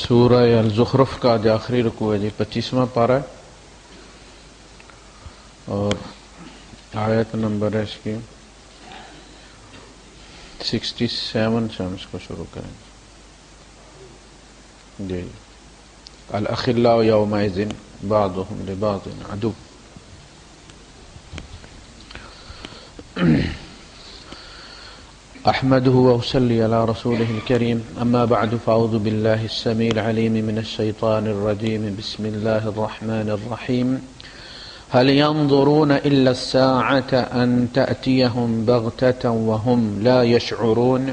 سورہ الزخرف کا جو آخری رکوع ہے جی 25واں پارہ ہے اور آیت نمبر ہے اس کی 67 سے ہم اس کو شروع کریں جی. الاخلاء یومئذ بعضهم لبعض عدو. احمده واصلي على رسوله الكريم. اما بعد فاعوذ بالله السميع العليم من الشيطان الرجيم. بسم الله الرحمن الرحيم. هل ينظرون الا الساعة ان تأتيهم بغتة وهم لا يشعرون.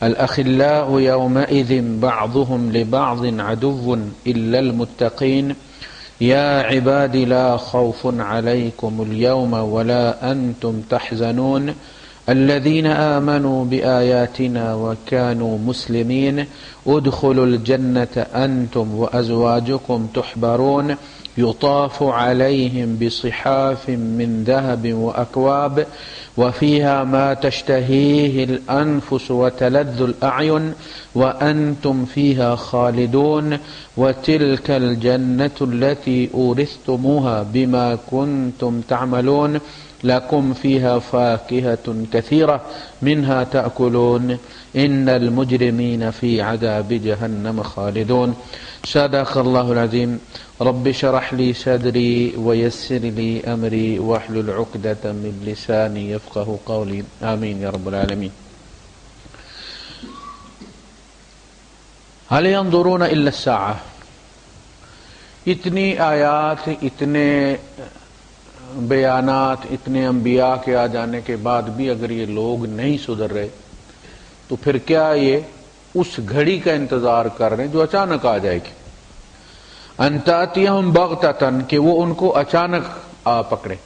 الاخلاء يومئذ بعضهم لبعض عدو الا المتقين. يا عباد لا خوف عليكم اليوم ولا انتم تحزنون الذين آمنوا بآياتنا وكانوا مسلمين ادخلوا الجنة أنتم وأزواجكم تحبرون يطاف عليهم بصحاف من ذهب وأكواب وفيها ما تشتهيه الأنفس وتلذ الأعين وأنتم فيها خالدون وتلك الجنة التي أورثتموها بما كنتم تعملون لكم فيها فاكهة كثيرة منها تأكلون إن المجرمين في عذاب جهنم خالدون. صدق الله العظيم. رب اشرح لي صدري ويسر لي أمري واحلل عقدة من لساني يفقه قولي. آمين يا رب العالمين. هل ينظرون إلا الساعة. اتنی آیات، اتنے بیانات، اتنے انبیاء کے آ جانے کے بعد بھی اگر یہ لوگ نہیں سدھر رہے تو پھر کیا یہ اس گھڑی کا انتظار کر رہے ہیں جو اچانک آ جائے گی. ان تأتیہم بغتۃ، کہ وہ ان کو اچانک آ پکڑے،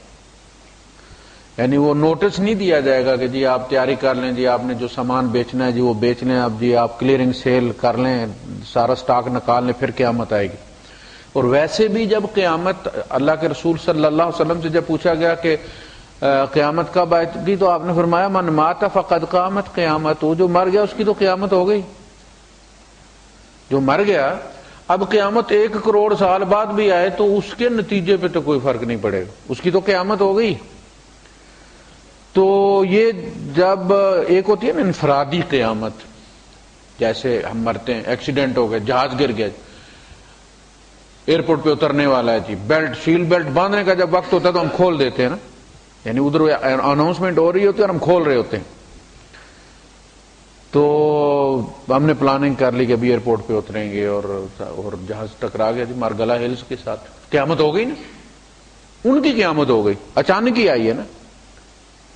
یعنی وہ نوٹس نہیں دیا جائے گا کہ جی آپ تیاری کر لیں، جی آپ نے جو سامان بیچنا ہے جی وہ بیچ لیں، اب جی آپ کلیئرنگ سیل کر لیں، سارا سٹاک نکال لیں، پھر قیامت آئے گی. اور ویسے بھی جب قیامت، اللہ کے رسول صلی اللہ علیہ وسلم سے جب پوچھا گیا کہ قیامت کب آئے گی تو آپ نے فرمایا من مات فقد قامت قیامت. وہ جو مر گیا اس کی تو قیامت ہو گئی. جو مر گیا اب قیامت 1 کروڑ سال بعد بھی آئے تو اس کے نتیجے پہ تو کوئی فرق نہیں پڑے گا، اس کی تو قیامت ہو گئی. تو یہ جب ایک ہوتی ہے نا انفرادی قیامت، جیسے ہم مرتے ہیں، ایکسیڈنٹ ہو گیا، جہاز گر گیا، ایئرپورٹ پہ اترنے والا ہے جی، بیلٹ سیل بیلٹ باندھنے کا جب وقت ہوتا ہے تو ہم کھول دیتے ہیں نا، یعنی ادھر اناؤنسمنٹ ہو رہی ہوتی ہے اور ہم کھول رہے ہوتے ہیں. تو ہم نے پلاننگ کر لی کہ ابھی ایئرپورٹ پہ اتریں گے اور جہاز ٹکرا گیا جی مارگلا ہلز کے ساتھ. قیامت ہو گئی نا، ان کی قیامت ہو گئی، اچانک ہی آئی ہے نا.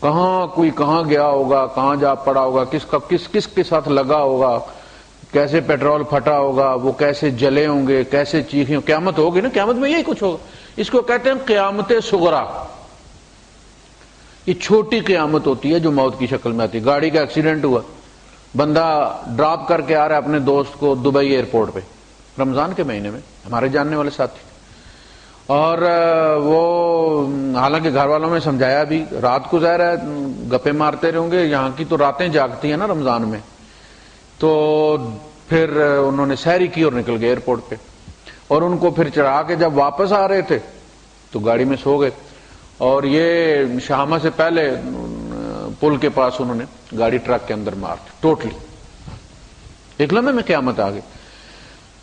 کہاں کوئی کہاں گیا ہوگا، کہاں جا پڑا ہوگا، کس کے ساتھ لگا ہوگا، کیسے پیٹرول پھٹا ہوگا، وہ کیسے جلے ہوں گے، کیسے چیخیں. قیامت ہوگی نا، قیامت میں یہی کچھ ہوگا. اس کو کہتے ہیں قیامت صغریٰ. یہ چھوٹی قیامت ہوتی ہے جو موت کی شکل میں آتی ہے. گاڑی کا ایکسیڈنٹ ہوا، بندہ ڈراپ کر کے آ رہا ہے اپنے دوست کو دبئی ایئرپورٹ پہ رمضان کے مہینے میں، ہمارے جاننے والے ساتھی، اور وہ حالانکہ گھر والوں میں سمجھایا بھی، رات کو ظاہر ہے گپے مارتے رہوں گے، یہاں کی تو راتیں جاگتی ہیں نا رمضان میں. تو پھر انہوں نے سحری کی اور نکل گئے ایئرپورٹ پہ، اور ان کو پھر چڑھا کے جب واپس آ رہے تھے تو گاڑی میں سو گئے، اور یہ شامہ سے پہلے پل کے پاس انہوں نے گاڑی ٹرک کے اندر مار دی ٹوٹلی. ایک لمحے میں قیامت آ گئی.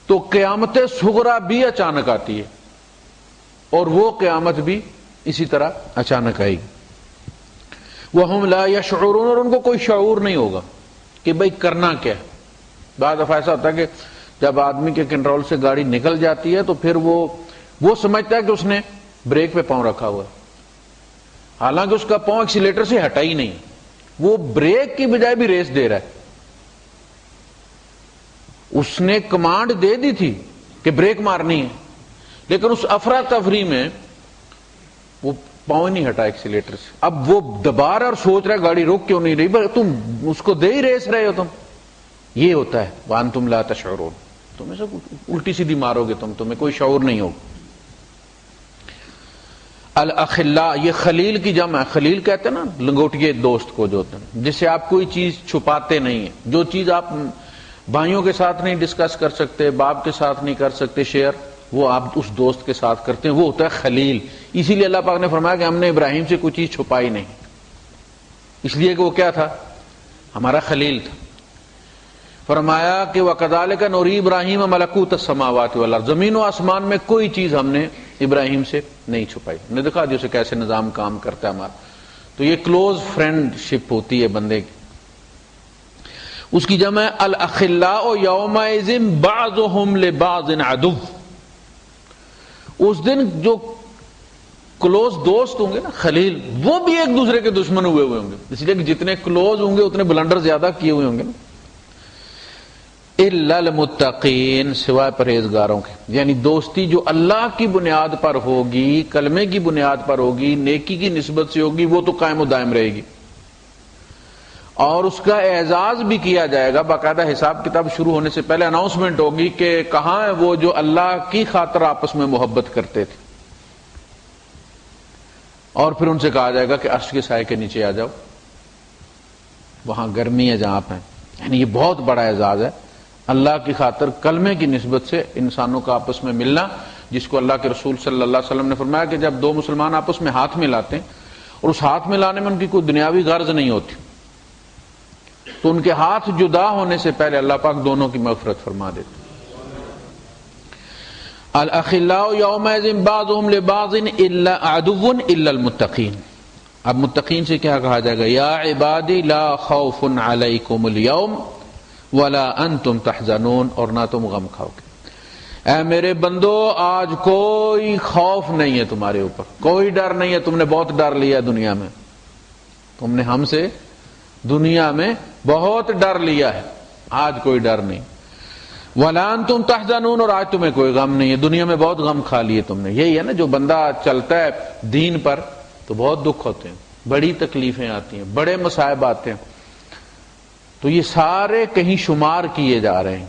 تو قیامت صغریٰ بھی اچانک آتی ہے اور وہ قیامت بھی اسی طرح اچانک آئے گی. وَهُمْ لَا يَشْعُرُونَ، اور ان کو کوئی شعور نہیں ہوگا کہ بھئی کرنا کیا ہے. بعض دفعہ ایسا ہوتا ہے کہ جب آدمی کے کنٹرول سے گاڑی نکل جاتی ہے تو پھر وہ سمجھتا ہے کہ اس نے بریک پہ پاؤں رکھا ہوا ہے، حالانکہ اس کا پاؤں ایکسیلیٹر سے ہٹا ہی نہیں، وہ بریک کی بجائے بھی ریس دے رہا ہے. اس نے کمانڈ دے دی تھی کہ بریک مارنی ہے، لیکن اس افراتفری میں وہ پاؤں نہیں ہٹا ایکسیلیٹر سے. اب وہ دبا رہا اور سوچ رہا ہے گاڑی روک کیوں نہیں رہی، تم اس کو دے ہی ریس رہے ہو. تم یہ ہوتا ہے وانتم لا تشعرون، تم ایسے الٹی سیدھی مارو گے، تمہیں کوئی شعور نہیں ہوگا. الاخلاء، یہ خلیل کی جمع ہے. خلیل کہتے ہیں نا لنگوٹیے دوست کو جو ہوتے ہیں، جس سے آپ کوئی چیز چھپاتے نہیں ہیں، جو چیز آپ بھائیوں کے ساتھ نہیں ڈسکس کر سکتے، باپ کے ساتھ نہیں کر سکتے شیئر، وہ آپ اس دوست کے ساتھ کرتے ہیں، وہ ہوتا ہے خلیل۔ اسی لیے اللہ پاک نے فرمایا کہ ہم نے ابراہیم سے کوئی چیز چھپائی نہیں، اس لیے کہ وہ کیا تھا؟ ہمارا خلیل تھا۔ فرمایا کہ وَكَذَلِكَ نُرِي إِبْرَاهِيمَ مَلَكُوتَ السَّمَاوَاتِ وَالْأَرْضِ، زمین و آسمان میں کوئی چیز ہم نے ابراہیم سے نہیں چھپائی، ہم نے دکھا دی اسے کیسے نظام کام کرتا ہے ہمارا۔ تو یہ کلوز فرینڈ شپ ہوتی ہے بندے کی۔ اس کی جمع الأخلاء يومئذ بعضهم لبعض عدو، اس دن جو کلوز دوست ہوں گے نا، خلیل، وہ بھی ایک دوسرے کے دشمن ہوئے ہوں گے، اس لیے کہ جتنے کلوز ہوں گے اتنے بلنڈر زیادہ کیے ہوئے ہوں گے نا۔ الا المتقین، سوائے پرہیزگاروں کے، یعنی دوستی جو اللہ کی بنیاد پر ہوگی، کلمے کی بنیاد پر ہوگی، نیکی کی نسبت سے ہوگی، وہ تو قائم و دائم رہے گی، اور اس کا اعزاز بھی کیا جائے گا۔ باقاعدہ حساب کتاب شروع ہونے سے پہلے اناؤنسمنٹ ہوگی کہ کہاں ہے وہ جو اللہ کی خاطر آپس میں محبت کرتے تھے، اور پھر ان سے کہا جائے گا کہ عرش کے سائے کے نیچے آ جاؤ، وہاں گرمی ہے جہاں آپ ہیں۔ یعنی یہ بہت بڑا اعزاز ہے، اللہ کی خاطر کلمے کی نسبت سے انسانوں کا آپس میں ملنا، جس کو اللہ کے رسول صلی اللہ علیہ وسلم نے فرمایا کہ جب دو مسلمان آپس میں ہاتھ ملاتے ہیں اور اس ہاتھ ملانے میں ان کی کوئی دنیاوی غرض نہیں ہوتی، تو ان کے ہاتھ جدا ہونے سے پہلے اللہ پاک دونوں کی مغفرت فرما دیتے۔ الاخلاء یومئذ بعضهم لبعض الا عدو الا المتقین۔ اب متقین سے کیا کہا جائے گا؟ یا عبادی لا خوف علیکم اليوم ولا انتم تحزنون، اور نہ تم غم کھاؤ گے۔ اے میرے بندو، آج کوئی خوف نہیں ہے تمہارے اوپر، کوئی ڈر نہیں ہے، تم نے بہت ڈر لیا دنیا میں، تم نے ہم سے دنیا میں بہت ڈر لیا ہے، آج کوئی ڈر نہیں۔ وَلَا أَنْتُمْ تَحْزَنُونَ، اور آج تمہیں کوئی غم نہیں ہے، دنیا میں بہت غم کھا لیے تم نے۔ یہی ہے نا، جو بندہ چلتا ہے دین پر تو بہت دکھ ہوتے ہیں، بڑی تکلیفیں آتی ہیں، بڑے مصائب آتے ہیں، تو یہ سارے کہیں شمار کیے جا رہے ہیں،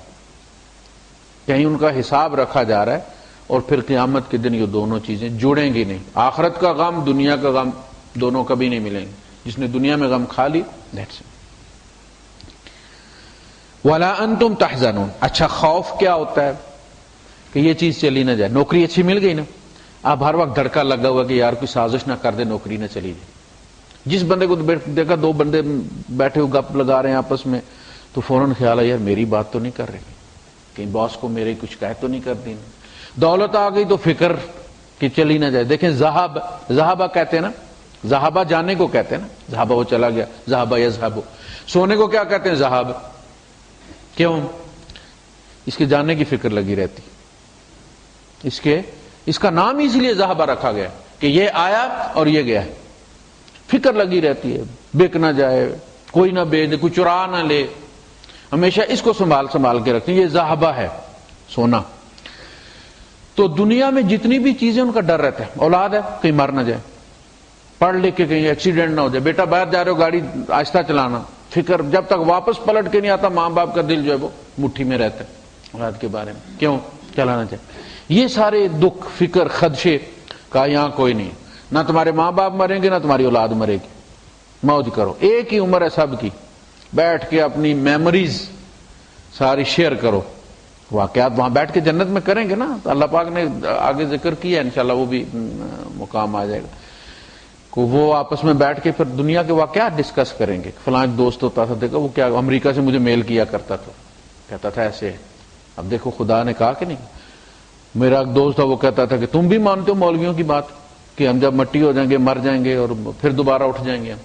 کہیں ان کا حساب رکھا جا رہا ہے، اور پھر قیامت کے دن یہ دونوں چیزیں جڑیں گی نہیں۔ آخرت کا غم، دنیا کا غم، دونوں کبھی نہیں ملیں گے۔ جس نے دنیا میں غم کھا لی، دیٹس اٹ۔ وَلَا أَنْتُمْ تَحْزَنُونَ۔ اچھا، خوف کیا ہوتا ہے؟ کہ یہ چیز چلی نہ جائے۔ نوکری اچھی مل گئی نا، اب ہر وقت دھڑکا لگا ہوا کہ یار کوئی سازش نہ کر دے نوکری نہ چلی جائے۔ جس بندے کو دیکھا دو بندے بیٹھے ہوئے گپ لگا رہے ہیں آپس میں، تو فوراً خیال ہے یار میری بات تو نہیں کر رہے، کہیں باس کو میرے کچھ کہہ تو نہیں کر دی۔ دولت آ گئی تو فکر کہ چلی نہ جائے۔ دیکھیں ذہابہ کہتے ہیں نا، ذہابہ جانے کو کہتے ہیں نا، ذہابہ وہ چلا گیا، ذہابہ یذہب۔ سونے کو کیا کہتے ہیں؟ ذہاب۔ کیوں؟ اس کے جانے کی فکر لگی رہتی، اس کا نام ہی اس لیے ذہابہ رکھا گیا کہ یہ آیا اور یہ گیا ہے، فکر لگی رہتی ہے، بک نہ جائے، کوئی نہ بیچ دے، کوئی چرا نہ لے، ہمیشہ اس کو سنبھال کے رکھتے ہیں۔ یہ ذہابہ ہے، سونا۔ تو دنیا میں جتنی بھی چیزیں ان کا ڈر رہتا ہے، اولاد ہے کہیں مر نہ جائے، پڑھ لکھ کے کہیں ایکسیڈنٹ نہ ہو جائے، بیٹا باہر جا رہے ہو گاڑی آہستہ چلانا، فکر جب تک واپس پلٹ کے نہیں آتا ماں باپ کا دل جو ہے وہ مٹھی میں رہتا ہے اولاد کے بارے میں، کیوں چلانا چاہے۔ یہ سارے دکھ، فکر، خدشے کا یہاں کوئی نہیں، نہ تمہارے ماں باپ مریں گے نہ تمہاری اولاد مرے گی، موج کرو، ایک ہی عمر ہے سب کی، بیٹھ کے اپنی میموریز ساری شیئر کرو، واقعات وہاں بیٹھ کے جنت میں کریں گے نا، تو اللہ پاک نے آگے ذکر کیا ہے، انشاءاللہ وہ بھی مقام آ جائے گا کہ وہ آپس میں بیٹھ کے پھر دنیا کے واقعات ڈسکس کریں گے۔ فلاں ایک دوست ہوتا تھا، دیکھا وہ کیا امریکہ سے مجھے میل کیا کرتا تھا، کہتا تھا ایسے ہے، اب دیکھو خدا نے کہا کہ نہیں۔ میرا ایک دوست تھا، وہ کہتا تھا کہ تم بھی مانتے ہو مولویوں کی بات کہ ہم جب مٹی ہو جائیں گے مر جائیں گے اور پھر دوبارہ اٹھ جائیں گے ہم۔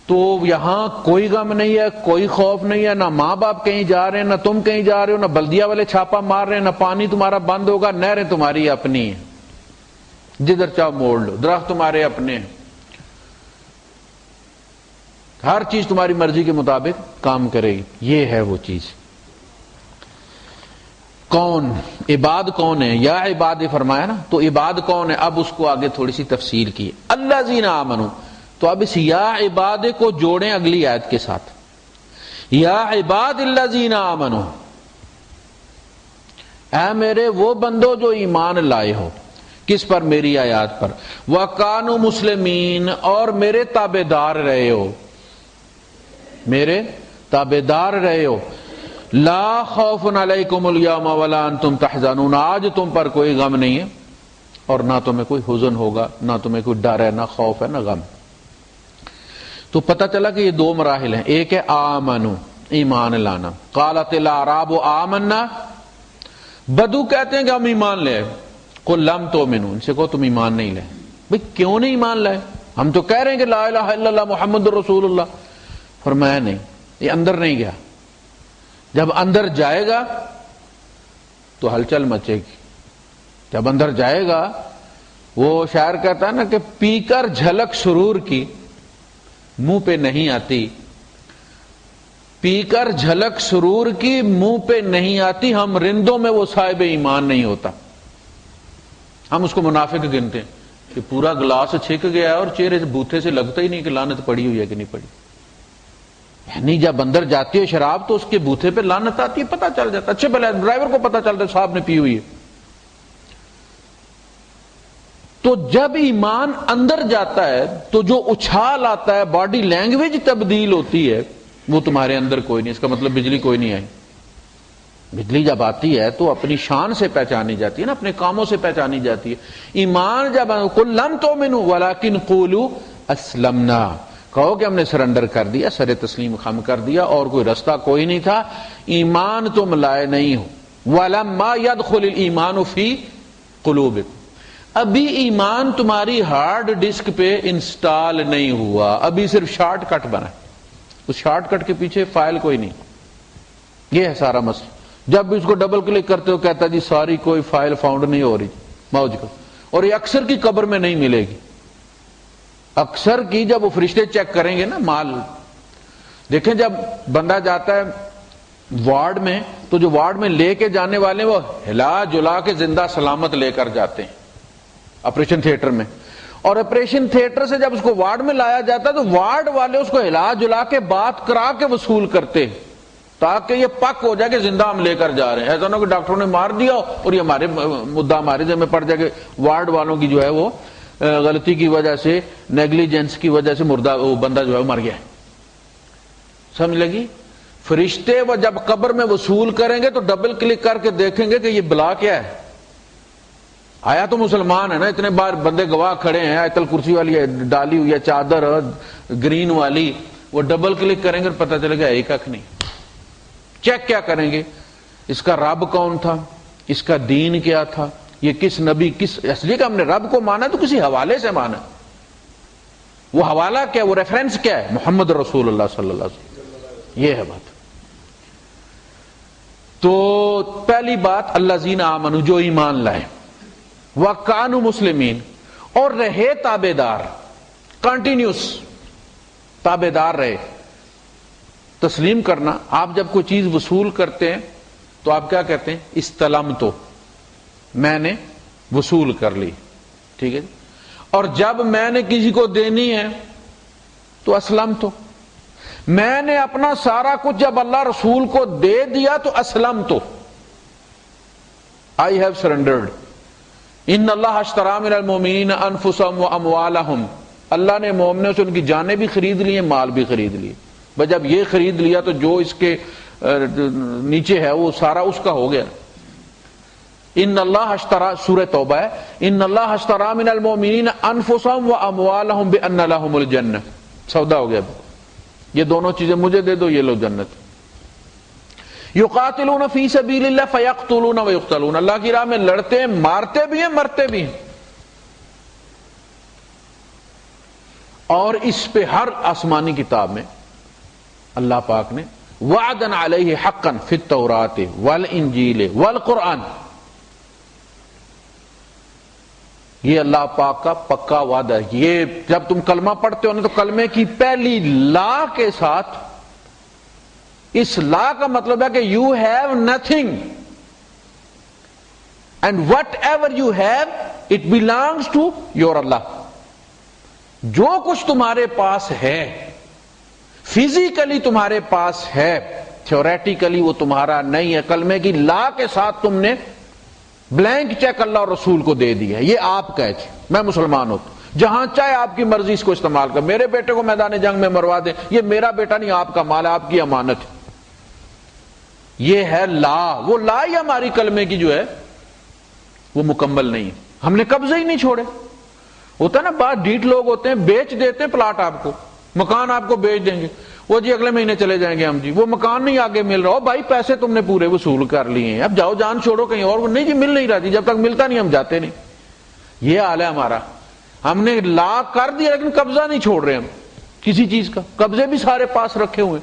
تو یہاں کوئی غم نہیں ہے، کوئی خوف نہیں ہے، نہ ماں باپ کہیں جا رہے ہیں، نہ تم کہیں جا رہے ہو، نہ بلدیہ والے چھاپا مار رہے ہیں، نہ پانی تمہارا بند ہوگا، نہریں تمہاری اپنی ہیں، جدھر چاہو موڑ لو، درخت تمہارے اپنے ہیں، ہر چیز تمہاری مرضی کے مطابق کام کرے گی۔ یہ ہے وہ چیز۔ کون عباد کون ہے؟ یا عباد فرمایا نا، تو عباد کون ہے؟ اب اس کو آگے تھوڑی سی تفصیل کی، الذین آمنوا، تو اب اس یا عباد کو جوڑیں اگلی آیت کے ساتھ، یا عباد الذین آمنوا، اے میرے وہ بندو جو ایمان لائے ہو، کس پر؟ میری آیات پر، وَكَانُوا مُسْلِمِينَ، اور میرے تابع دار رہے ہو، میرے تابع دار رہے ہو، لا خوف علیکم الیوم ولا انتم تحزنون، آج تم پر کوئی غم نہیں ہے اور نہ تمہیں کوئی حزن ہوگا، نہ تمہیں کوئی ڈر ہے، نہ خوف ہے، نہ غم۔ تو پتہ چلا کہ یہ دو مراحل ہیں، ایک ہے آمنو، ایمان لانا، قالت الاعراب آمنا، بدو کہتے ہیں کہ ہم ایمان لے، قل لم تؤمنوا، ان سے کہو تم ایمان نہیں لے۔ بھئی کیوں نہیں ایمان لائے؟ ہم تو کہہ رہے ہیں کہ لا الہ الا اللہ محمد رسول اللہ۔ فرمایا نہیں، یہ اندر نہیں گیا، جب اندر جائے گا تو ہلچل مچے گی، جب اندر جائے گا، وہ شاعر کہتا ہے نا کہ پی کر جھلک سرور کی منہ پہ نہیں آتی، پی کر جھلک سرور کی منہ پہ نہیں آتی، ہم رندوں میں وہ صاحب ایمان نہیں ہوتا۔ ہم اس کو منافق گنتے ہیں کہ پورا گلاس چھک گیا ہے اور چہرے سے بوتھے سے لگتا ہی نہیں کہ لعنت پڑی ہوئی ہے کہ نہیں پڑی، یعنی جب اندر جاتی ہے شراب تو اس کے بوتھے پہ لعنت آتی ہے، پتہ چل جاتا، اچھے بھلے ڈرائیور کو پتہ چلتا ہے صاحب نے پی ہوئی ہے۔ تو جب ایمان اندر جاتا ہے تو جو اچھال آتا ہے، باڈی لینگویج تبدیل ہوتی ہے، وہ تمہارے اندر کوئی نہیں۔ اس کا مطلب بجلی کوئی نہیں آئی، بجلی جب آتی ہے تو اپنی شان سے پہچانی جاتی ہے نا، اپنے کاموں سے پہچانی جاتی ہے۔ ایمان جب قل لم تؤمنوا ولکن قولوا اسلمنا، کہو کہ ہم نے سرنڈر کر دیا، سر تسلیم خم کر دیا، اور کوئی رستہ کوئی نہیں تھا، ایمان تم لائے نہیں ہو۔ ولما يدخل الایمان فی قلوبکم، ابھی ایمان تمہاری ہارڈ ڈسک پہ انسٹال نہیں ہوا، ابھی صرف شارٹ کٹ بنا، اس شارٹ کٹ کے پیچھے فائل کوئی نہیں۔ یہ ہے سارا مسئلہ۔ جب بھی اس کو ڈبل کلک کرتے ہو کہتا جی ساری کوئی فائل فاؤنڈ نہیں ہو رہی، موج کو، اور یہ اکثر کی قبر میں نہیں ملے گی، اکثر کی جب وہ فرشتے چیک کریں گے نا مال، دیکھیں جب بندہ جاتا ہے وارڈ میں تو جو وارڈ میں لے کے جانے والے وہ ہلا جلا کے زندہ سلامت لے کر جاتے ہیں آپریشن تھیٹر میں، اور آپریشن تھیٹر سے جب اس کو وارڈ میں لایا جاتا ہے تو وارڈ والے اس کو ہلا جلا کے بات کرا کے وصول کرتے ہیں تاکہ یہ پک ہو جائے کہ زندہ ہم لے کر جا رہے ہیں۔ ایسا نہ کہ ڈاکٹروں نے مار دیا اور یہ ہمارے مدعا ہمارے ذمہ پڑ جائے کہ وارڈ والوں کی جو ہے وہ غلطی کی وجہ سے، نیگلیجنس کی وجہ سے مردہ وہ بندہ جو ہے مر گیا ہے۔ سمجھ لگی؟ فرشتے وہ جب قبر میں وصول کریں گے تو ڈبل کلک کر کے دیکھیں گے کہ یہ بلا کیا ہے، آیا تو مسلمان ہے نا، اتنے بار بندے گواہ کھڑے ہیں، آیت الکرسی والی ڈالی ہوئی ہے چادر گرین والی، وہ ڈبل کلک کریں گے اور پتہ چلے گا ایک کھ نہیں۔ چیک کیا کریں گے؟ اس کا رب کون تھا، اس کا دین کیا تھا، یہ کس نبی، کس اصلی کا ہم نے رب کو مانا تو کسی حوالے سے مانا، وہ حوالہ کیا، وہ ریفرنس کیا ہے، محمد رسول اللہ صلی اللہ علیہ وسلم۔ یہ ہے بات۔ تو پہلی بات الذین آمنوا، جو ایمان لائے، وکانوا مسلمین، اور رہے تابع دار، کنٹینیوس تابع دار رہے۔ تسلیم کرنا، آپ جب کوئی چیز وصول کرتے ہیں تو آپ کیا کہتے ہیں؟ استلمتو، میں نے وصول کر لی، ٹھیک ہے جی۔ اور جب میں نے کسی کو دینی ہے تو اسلمتو، میں نے اپنا سارا کچھ جب اللہ رسول کو دے دیا تو اسلمتو، I have surrendered۔ ان اللہ اشتری من المؤمنین انفسهم واموالهم، اللہ نے مومنوں سے ان کی جانیں بھی خرید لی ہیں، مال بھی خرید لیے۔ بس جب یہ خرید لیا تو جو اس کے نیچے ہے وہ سارا اس کا ہو گیا۔ ان اللہ اشتری، سورہ توبہ ہے، ان اللہ اشتری من المؤمنین انفسهم واموالهم بان لهم الجنہ، سودا ہو گیا، یہ دونوں چیزیں مجھے دے دو، یہ لو جنت۔ یقاتلون فی سبیل اللہ فیقتلون ویقتلون، اللہ کی راہ میں لڑتے ہیں، مارتے بھی ہیں، مرتے بھی ہیں۔ اور اس پہ ہر آسمانی کتاب میں اللہ پاک نے وعدن علیہ حقا فی التوراۃ والانجیل والقرآن، یہ اللہ پاک کا پکا وعدہ ہے۔ یہ جب تم کلمہ پڑھتے ہو نا تو کلمے کی پہلی لا کے ساتھ، اس لا کا مطلب ہے کہ you have nothing and whatever you have it belongs to your Allah, جو کچھ تمہارے پاس ہے فزیکلی تمہارے پاس ہے، تھیوریٹیکلی وہ تمہارا نہیں ہے۔ کلمے کی لا کے ساتھ تم نے بلینک چیک اللہ اور رسول کو دے دیا ہے، یہ آپ کا ہے جی، میں مسلمان ہوں، جہاں چاہے آپ کی مرضی اس کو استعمال کر، میرے بیٹے کو میدان جنگ میں مروا دیں، یہ میرا بیٹا نہیں، آپ کا مال ہے، آپ کی امانت ہے۔ یہ ہے لا، وہ لا ہی ہماری کلمے کی جو ہے وہ مکمل نہیں ہے، ہم نے قبضے ہی نہیں چھوڑے۔ ہوتا ہے نا بعض ڈھیٹ لوگ ہوتے ہیں، بیچ دیتے ہیں پلاٹ آپ کو، مکان آپ کو بیچ دیں گے، وہ جی اگلے مہینے چلے جائیں گے ہم، جی وہ مکان نہیں آگے مل رہا، ہو بھائی پیسے تم نے پورے وصول کر لیے ہیں، اب جاؤ جان چھوڑو کہیں اور، نہیں جی مل نہیں رہا، جی جب تک ملتا نہیں ہم جاتے نہیں۔ یہ حال ہے ہمارا، ہم نے لا کر دیا لیکن قبضہ نہیں چھوڑ رہے ہم کسی چیز کا، قبضے بھی سارے پاس رکھے ہوئے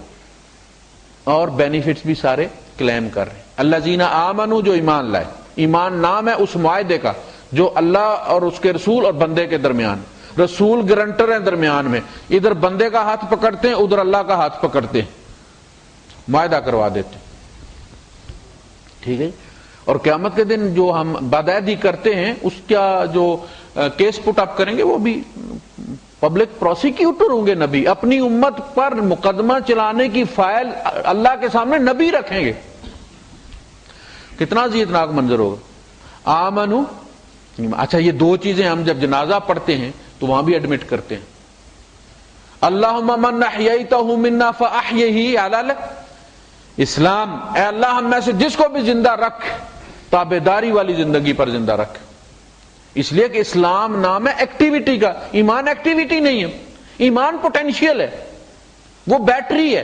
اور بینیفٹس بھی سارے کلیم کر رہے ہیں۔ الذین آمنوا، جو ایمان لائے، ایمان نام ہے اس معاہدے کا جو اللہ اور اس کے رسول اور بندے کے درمیان، رسول گرنٹر ہیں درمیان میں، ادھر بندے کا ہاتھ پکڑتے ہیں ادھر اللہ کا ہاتھ پکڑتے ہیں، معاہدہ کروا دیتے ہیں، ٹھیک ہے۔ اور قیامت کے دن جو ہم بدعہدی کرتے ہیں اس کا جو کیس پٹ اپ کریں گے وہ بھی پبلک پروسیکیوٹر ہوں گے نبی، اپنی امت پر مقدمہ چلانے کی فائل اللہ کے سامنے نبی رکھیں گے، کتنا عزیزناک منظر ہوگا۔ آمنو، اچھا یہ دو چیزیں ہم جب جنازہ پڑھتے ہیں تو وہاں بھی ایڈمٹ کرتے ہیں، اللہم من احییتہ منا فاحیہ علی اسلام، اے اللہ ہم میں سے جس کو بھی زندہ رکھ تابعداری والی زندگی پر زندہ رکھ، اس لیے کہ اسلام نام ہے ایکٹیویٹی کا، ایمان ایکٹیویٹی نہیں ہے، ایمان پوٹینشیل ہے، وہ بیٹری ہے،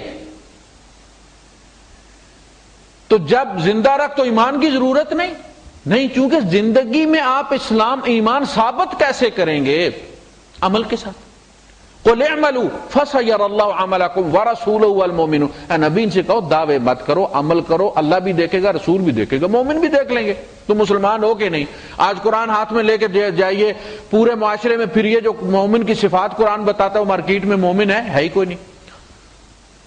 تو جب زندہ رکھ تو ایمان کی ضرورت نہیں، چونکہ زندگی میں آپ اسلام ایمان ثابت کیسے کریں گے؟ عمل کے ساتھ۔ قُلْ اعْمَلُوا فَسَيَرَى اللَّهُ عَمَلَكُمْ وَرَسُولُهُ وَالْمُؤْمِنُونَ، اے نبی ان سے کہو دعوے مت کرو، عمل کرو، اللہ بھی دیکھے گا، رسول بھی دیکھے گا، مومن بھی دیکھ لیں گے تم مسلمان ہو کہ نہیں۔ آج قرآن ہاتھ میں لے کے جائیے پورے معاشرے میں پھریے، جو مومن کی صفات قرآن بتاتا ہے وہ مارکیٹ میں مومن ہے ہی کوئی نہیں۔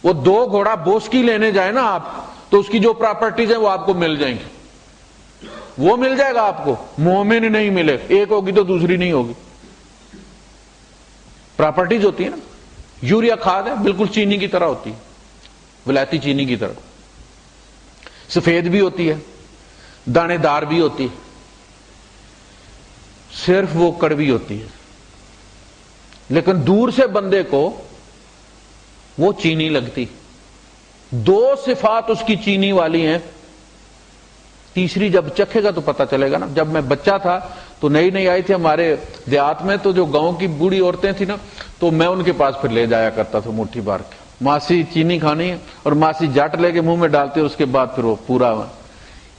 وہ دو گھوڑا بوسکی لینے جائے نا آپ تو اس کی جو پراپرٹیز ہیں وہ آپ کو مل جائیں گی، وہ مل جائے گا آپ کو، مومن نہیں ملے، ایک ہوگی تو دوسری نہیں ہوگی۔ پراپرٹیز ہوتی ہے نا، یوریا کھاد ہے بالکل چینی کی طرح ہوتی ہے، ولایتی چینی کی طرح، سفید بھی ہوتی ہے، دانے دار بھی ہوتی ہے، صرف وہ کڑوی ہوتی ہے، لیکن دور سے بندے کو وہ چینی لگتی۔ دو صفات اس کی چینی والی ہیں، تیسری جب چکھے گا تو پتہ چلے گا نا۔ جب میں بچہ تھا تو نئی نئی آئی تھی ہمارے دیہات میں، تو جو گاؤں کی بوڑھی عورتیں تھیں نا تو میں ان کے پاس پھر لے جایا کرتا تھا مٹھی بھر کے، ماسی چینی کھانی ہے، اور ماسی جٹ لے کے منہ میں ڈالتے، اس کے بعد پھر وہ پورا۔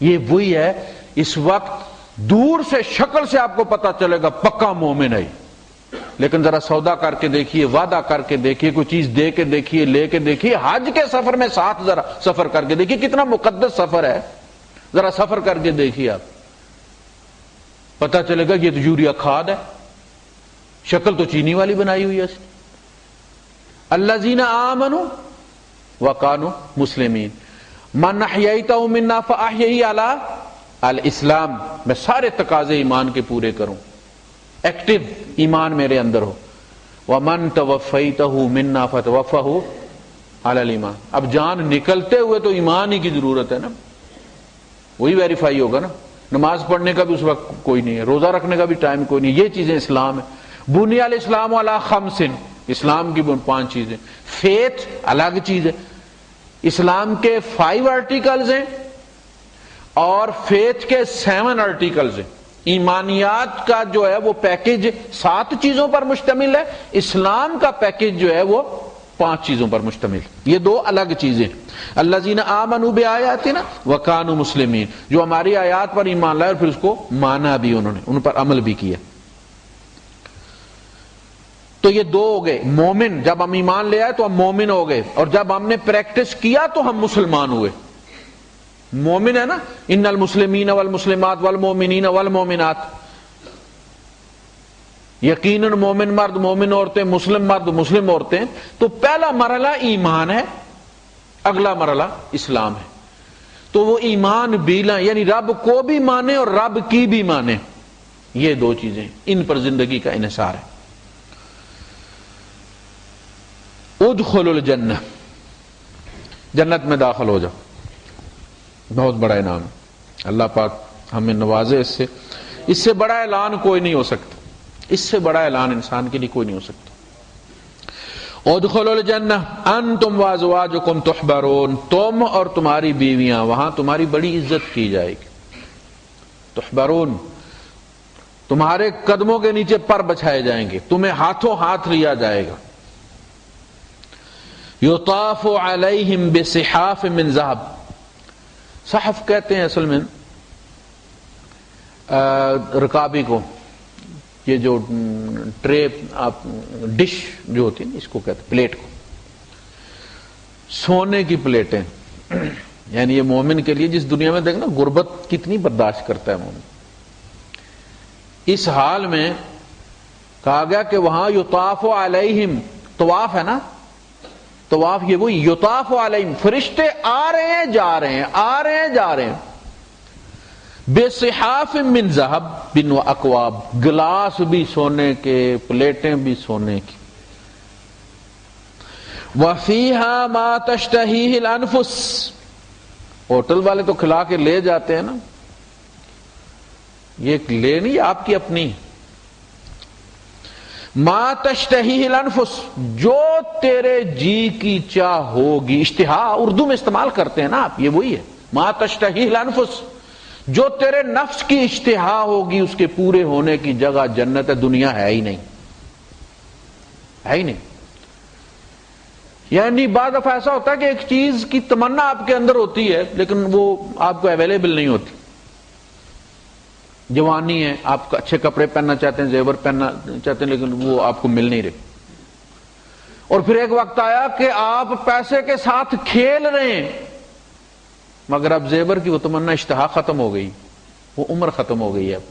یہ وہی ہے، اس وقت دور سے شکل سے آپ کو پتہ چلے گا پکا مومن ہے، لیکن ذرا سودا کر کے دیکھیے، وعدہ کر کے دیکھیے، کوئی چیز دے کے دیکھیے، لے کے دیکھیے، حج کے سفر میں ساتھ ذرا سفر کر کے دیکھیے، کتنا مقدس سفر ہے، ذرا سفر کر کے دیکھیے آپ، پتہ چلے گا یہ تو یوریا کھاد ہے، شکل تو چینی والی بنائی ہوئی ہے اس نے۔ الذین آمنوا وکانوا مسلمین، من احییتہ منا فاحیہ علی الاسلام، میں سارے تقاضے ایمان کے پورے کروں، ایکٹیو ایمان میرے اندر ہو۔ ومن توفیتہ منا فتوفہ علی الایمان، اب جان نکلتے ہوئے تو ایمان ہی کی ضرورت ہے نا، وہی ویریفائی ہوگا نا۔ نماز پڑھنے کا بھی اس وقت کوئی نہیں ہے، روزہ رکھنے کا بھی ٹائم کوئی نہیں، یہ چیزیں اسلام ہے۔ بنی الاسلام علی خمس، اسلام کی 5 چیزیں۔ فیتھ الگ چیز ہے، اسلام کے 5 آرٹیکلز ہیں اور فیتھ کے 7 آرٹیکلز ہیں۔ ایمانیات کا جو ہے وہ پیکج 7 چیزوں پر مشتمل ہے، اسلام کا پیکج جو ہے وہ 5 چیزوں پر مشتمل، یہ 2 الگ چیزیں۔ الذین آمنوا بآیاتنا وکانوا مسلمین، جو ہماری آیات پر ایمان لائے اور پھر اس کو مانا بھی، انہوں نے ان پر عمل بھی کیا۔ تو یہ 2 ہو گئے، مومن، جب ہم ایمان لے آئے تو ہم مومن ہو گئے، اور جب ہم نے پریکٹس کیا تو ہم مسلمان ہوئے۔ مومن ہے نا، ان المسلمین والمسلمات والمؤمنین والمؤمنات، یقیناً مومن مرد مومن عورتیں، مسلم مرد مسلم عورتیں، تو پہلا مرحلہ ایمان ہے، اگلا مرحلہ اسلام ہے۔ تو وہ ایمان بھی لائیں، یعنی رب کو بھی مانے اور رب کی بھی مانے، یہ 2 چیزیں، ان پر زندگی کا انحصار ہے۔ ادخلوا الجنہ، جنت میں داخل ہو جاؤ، بہت بڑا انعام ہے، اللہ پاک ہمیں نوازے اس سے بڑا اعلان کوئی نہیں ہو سکتا، اس سے بڑا اعلان انسان کے لیے کوئی نہیں ہو سکتا۔ ادخلوا الجنہ انتم وازواجکم تحبرون، تم اور تمہاری بیویاں وہاں تمہاری بڑی عزت کی جائے گی. تحبرون، تمہارے قدموں کے نیچے پر بچھائے جائیں گے، تمہیں ہاتھوں ہاتھ لیا جائے گا. یطاف علیہم بصحاف من ذہب، صحف کہتے ہیں اصل میں رکابی کو، یہ جو ٹرے آپ ڈش جو ہوتی ہے اس کو کہتے ہیں پلیٹ کو، سونے کی پلیٹیں. یعنی یہ مومن کے لیے جس دنیا میں دیکھنا غربت کتنی برداشت کرتا ہے مومن، اس حال میں کہا گیا کہ وہاں یطاف علیہم، طواف ہے نا، طواف یہ وہی یطاف علیہم، فرشتے آ رہے ہیں جا رہے ہیں، آ رہے ہیں جا رہے ہیں. بصحاف من ذہب بن اکواب، گلاس بھی سونے کے، پلیٹیں بھی سونے کی. وفیہا ما تشتہیہ الانفس، ہوٹل والے تو کھلا کے لے جاتے ہیں نا، یہ لے نہیں آپ کی اپنی. ما تشتہیہ الانفس، جو تیرے جی کی چاہ ہوگی، اشتہا اردو میں استعمال کرتے ہیں نا آپ، یہ وہی ہے ما تشتہیہ الانفس، جو تیرے نفس کی اشتہا ہوگی اس کے پورے ہونے کی جگہ جنت ہے، دنیا ہے ہی نہیں، ہے ہی نہیں. یعنی بعض دفعہ ایسا ہوتا ہے کہ ایک چیز کی تمنا آپ کے اندر ہوتی ہے لیکن وہ آپ کو اویلیبل نہیں ہوتی. جوانی ہے، آپ اچھے کپڑے پہننا چاہتے ہیں، زیور پہننا چاہتے ہیں، لیکن وہ آپ کو مل نہیں رہے. اور پھر ایک وقت آیا کہ آپ پیسے کے ساتھ کھیل رہے ہیں مگر اب زیور کی وہ تمنا اشتہا ختم ہو گئی، وہ عمر ختم ہو گئی ہے. اب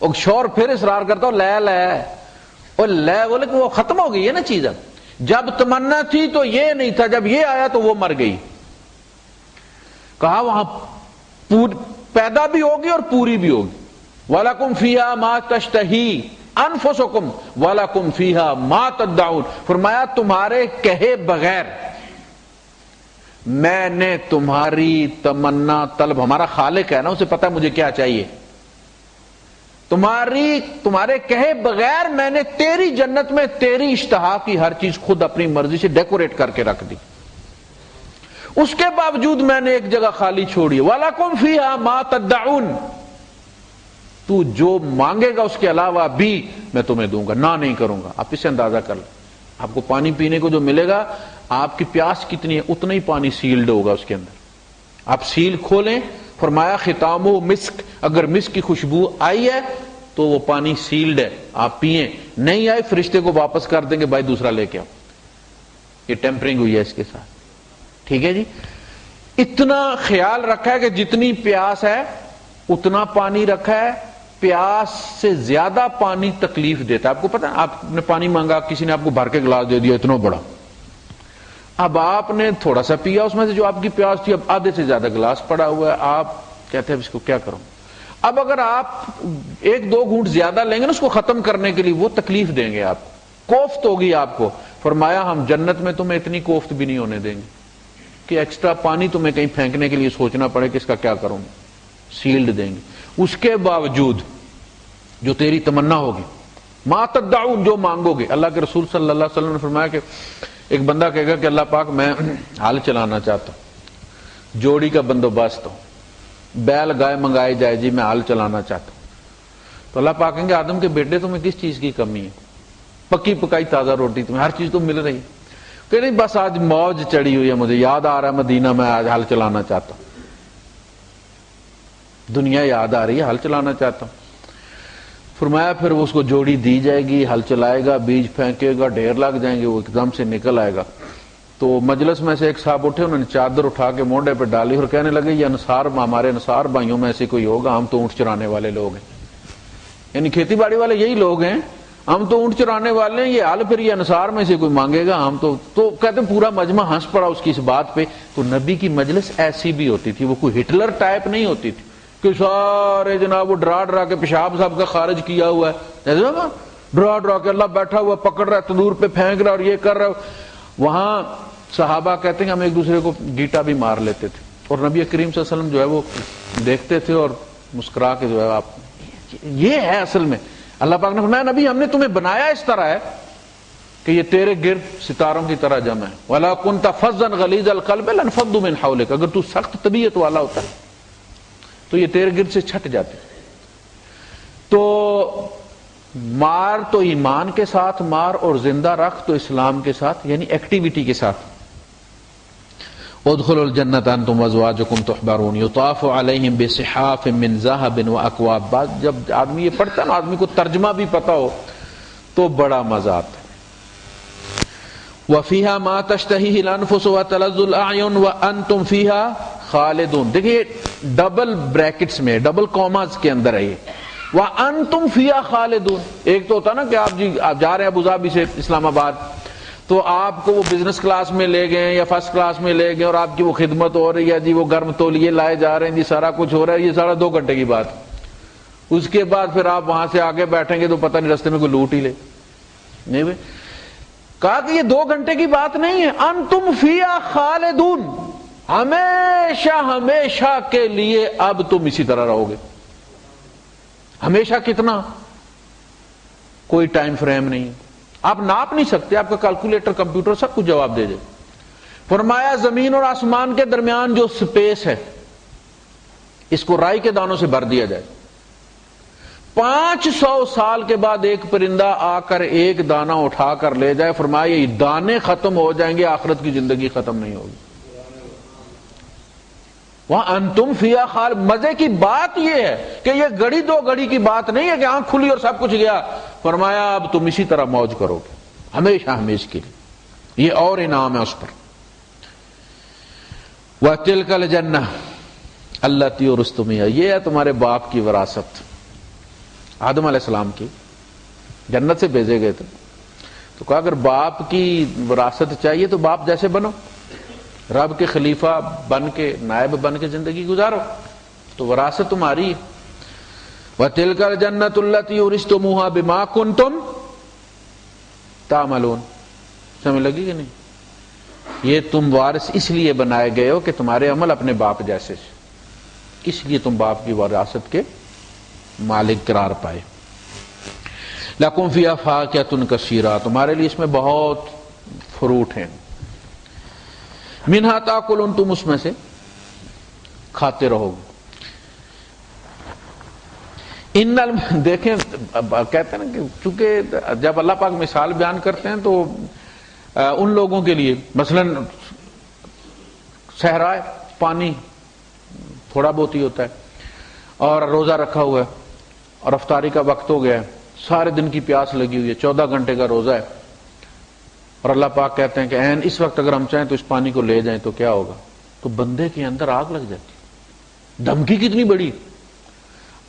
اور شور پھر اصرار کرتا ہو لے لے، اور لے بولے کہ وہ ختم ہو گئی ہے نا چیز. اب جب تمنا تھی تو یہ نہیں تھا، جب یہ آیا تو وہ مر گئی. کہا وہاں پیدا بھی ہوگی اور پوری بھی ہوگی. وَلَكُمْ فِيهَا مَا تَشْتَهِي أَنفُسُكُمْ وَلَكُمْ فِيهَا مَا تَدَّعُونَ، فرمایا تمہارے کہے بغیر میں نے تمہاری تمنا طلب، ہمارا خالق ہے نا، اسے پتا مجھے کیا چاہیے، تمہارے کہے بغیر میں نے تیری جنت میں تیری اشتہا کی ہر چیز خود اپنی مرضی سے ڈیکوریٹ کر کے رکھ دی. اس کے باوجود میں نے ایک جگہ خالی چھوڑی. وَلَكُمْ فِيهَا مَا تَدَّعُونَ، تو جو مانگے گا اس کے علاوہ بھی میں تمہیں دوں گا، نہ نہیں کروں گا. آپ اسے اندازہ کر لیں، آپ کو پانی پینے کو جو ملے گا، آپ کی پیاس کتنی ہے اتنا ہی پانی سیلڈ ہوگا اس کے اندر. آپ سیل کھولیں، فرمایا ختامہ مسک، اگر مسک کی خوشبو آئی ہے تو وہ پانی سیلڈ ہے، آپ پیئیں. نہیں آئے فرشتے کو واپس کر دیں گے، بھائی دوسرا لے کے آؤ. یہ ٹیمپرنگ ہوئی ہے اس کے ساتھ، ٹھیک ہے جی. اتنا خیال رکھا ہے کہ جتنی پیاس ہے اتنا پانی رکھا ہے، پیاس سے زیادہ پانی تکلیف دیتا ہے. آپ کو پتا ہے، آپ نے پانی مانگا، کسی نے آپ کو بھر کے گلاس دے دیا اتنا بڑا، اب آپ نے تھوڑا سا پیا اس میں سے جو آپ کی پیاس تھی، اب آدھے سے زیادہ گلاس پڑا ہوا ہے، آپ کہتے ہیں اس کو کیا کروں. اب اگر آپ ایک دو گھونٹ زیادہ لیں گے نا اس کو ختم کرنے کے لیے، وہ تکلیف دیں گے، آپ کوفت ہوگی آپ کو. فرمایا ہم جنت میں تمہیں اتنی کوفت بھی نہیں ہونے دیں گے کہ ایکسٹرا پانی تمہیں کہیں پھینکنے کے لیے سوچنا پڑے کہ اس کا کیا کروں. سیلڈ دیں گے. اس کے باوجود جو تیری تمنا ہوگی، ما تدعون، جو مانگو گے. اللہ کے رسول صلی اللہ علیہ وسلم نے فرمایا کہ ایک بندہ کہے گا کہ اللہ پاک میں ہل چلانا چاہتا ہوں، جوڑی کا بندوبست ہوں، بیل گائے منگائی جائے جی، میں ہل چلانا چاہتا ہوں. تو اللہ پاک کہیں گے آدم کے بیٹے تمہیں کس چیز کی کمی ہے؟ پکی پکائی تازہ روٹی تمہیں ہر چیز تو مل رہی. کہ نہیں بس آج موج چڑھی ہوئی ہے، مجھے یاد آ رہا ہے مدینہ، میں آج ہل چلانا چاہتا ہوں، دنیا یاد آ رہی ہے، ہل چلانا چاہتا ہوں. فرمایا پھر اس کو جوڑی دی جائے گی، ہل چلائے گا، بیج پھینکے گا، ڈھیر لگ جائیں گے، وہ ایک دم سے نکل آئے گا. تو مجلس میں سے ایک صاحب اٹھے، انہوں نے چادر اٹھا کے مونڈے پہ ڈالی اور کہنے لگے یہ انصار، ہمارے انصار بھائیوں میں ایسے کوئی ہوگا؟ ہم تو اونٹ چرانے والے لوگ ہیں، یعنی کھیتی باڑی والے یہی لوگ ہیں، ہم تو اونٹ چرانے والے ہیں، یہ حال پھر یہ انصار میں سے کوئی مانگے گا؟ ہم تو کہتے ہیں پورا مجمع ہنس پڑا اس کی اس بات پہ. تو نبی کی مجلس ایسی بھی ہوتی تھی، وہ کوئی ہٹلر ٹائپ نہیں ہوتی تھی کہ سارے جناب وہ ڈرا ڈرا کے پیشاب صاحب کا خارج کیا ہوا ہے، ڈرا ڈرا کے اللہ بیٹھا ہوا پکڑ رہا ہے، تندور پہ پھینک رہا اور یہ کر رہا. وہاں صحابہ کہتے ہیں کہ ہم ایک دوسرے کو گیٹا بھی مار لیتے تھے، اور نبی کریم صلی اللہ علیہ وسلم جو ہے وہ دیکھتے تھے اور مسکرا کے جو ہے آپ، یہ ہے اصل میں اللہ پاک نے فرمایا نبی ہم نے تمہیں بنایا اس طرح ہے کہ یہ تیرے گرد ستاروں کی طرح جمع ہے. وَلَا كُنْتَ فَظًّا غَلِيظَ الْقَلْبِ لَانفَضُّوا مِنْ حَوْلِكَ، اگر تو سخت طبیعت والا ہوتا ہے تو یہ تیرے گرد سے چھٹ جاتے. تو مار تو ایمان کے ساتھ مار، اور زندہ رکھ تو اسلام کے ساتھ، یعنی ایکٹیویٹی کے ساتھ. ادخلوا الجنۃ انتم وازواجکم تحبرون یطاف علیہم بصحاف من ذهب واکواب. بعد جب آدمی یہ پڑھتا ہے نا، آدمی کو ترجمہ بھی پتا ہو تو بڑا مزہ آتا ہے. وفیہا ما تشتہیہ الانفس وتلذ الاعین وانتم فیہا خالدون. دیکھیے ڈبل بریکٹس میں، ڈبل کوماز کے اندر ہے یہ وانتم فیہا خالدون. ایک تو ہوتا نا کہ آپ جا رہے ہیں ابو ظبی سے اسلام آباد، تو آپ کو وہ بزنس کلاس میں لے گئے یا فرسٹ کلاس میں لے گئے، اور آپ کی وہ خدمت ہو رہی ہے جی، وہ گرم تولیے لائے جا رہے ہیں جی، سارا کچھ ہو رہا ہے، یہ سارا 2 گھنٹے کی بات. اس کے بعد پھر آپ وہاں سے آگے بیٹھیں گے تو پتہ نہیں رستے میں کوئی لوٹ ہی لے. نہیں بھائی، کہا کہ یہ 2 گھنٹے کی بات نہیں ہے. انتم فیہا خالدون، ہمیشہ ہمیشہ کے لیے اب تم اسی طرح رہو گے. ہمیشہ کتنا؟ کوئی ٹائم فریم نہیں ہے، آپ ناپ نہیں سکتے، آپ کا کیلکولیٹر کمپیوٹر سب کچھ جواب دے دے. فرمایا زمین اور آسمان کے درمیان جو سپیس ہے اس کو رائی کے دانوں سے بھر دیا جائے. 500 سال کے بعد ایک پرندہ آ کر ایک دانہ اٹھا کر لے جائے، فرمایا یہ دانے ختم ہو جائیں گے، آخرت کی زندگی ختم نہیں ہوگی. وہاں انتم فیہا خالد. مزے کی بات یہ ہے کہ یہ گھڑی 2 گھڑی کی بات نہیں ہے کہ آنکھ کھلی اور سب کچھ گیا. فرمایا اب تم اسی طرح موج کرو گے ہمیشہ ہمیشہ کے لیے. یہ اور انعام ہے اس پر. وَتِلْكَ الْجَنَّةُ الَّتِي أُورِثْتُمُوهَا، یہ ہے تمہارے باپ کی وراثت. آدم علیہ السلام کی جنت سے بھیجے گئے تھے، تو کہا اگر باپ کی وراثت چاہیے تو باپ جیسے بنو، رب کے خلیفہ بن کے، نائب بن کے زندگی گزارو، تو وراثت تمہاری ہے. وَتِلْكَ الْجَنَّةُ الَّتِي أُورِثْتُمُوهَا بِمَا كُنْتُمْ تَعْمَلُونَ. سمجھ لگی کہ نہیں؟ یہ تم وارث اس لیے بنائے گئے ہو کہ تمہارے عمل اپنے باپ جیسے، اس لیے تم باپ کی وراثت کے مالک قرار پائے. لَكُمْ فِيهَا فَاكِهَةٌ كَثِيرَةٌ، تمہارے لیے اس میں بہت فروٹ ہیں. منہا تاکلون، تم اس میں سے کھاتے رہو گے. دیکھیں کہتے ہیں نا کہ چونکہ جب اللہ پاک مثال بیان کرتے ہیں تو ان لوگوں کے لیے، مثلا صحرا پانی تھوڑا بہت ہی ہوتا ہے، اور روزہ رکھا ہوا ہے، اور افطاری کا وقت ہو گیا ہے، سارے دن کی پیاس لگی ہوئی ہے، 14 گھنٹے کا روزہ ہے، اور اللہ پاک کہتے ہیں کہ عین اس وقت اگر ہم چاہیں تو اس پانی کو لے جائیں تو کیا ہوگا؟ تو بندے کے اندر آگ لگ جاتی. دھمکی کتنی بڑی.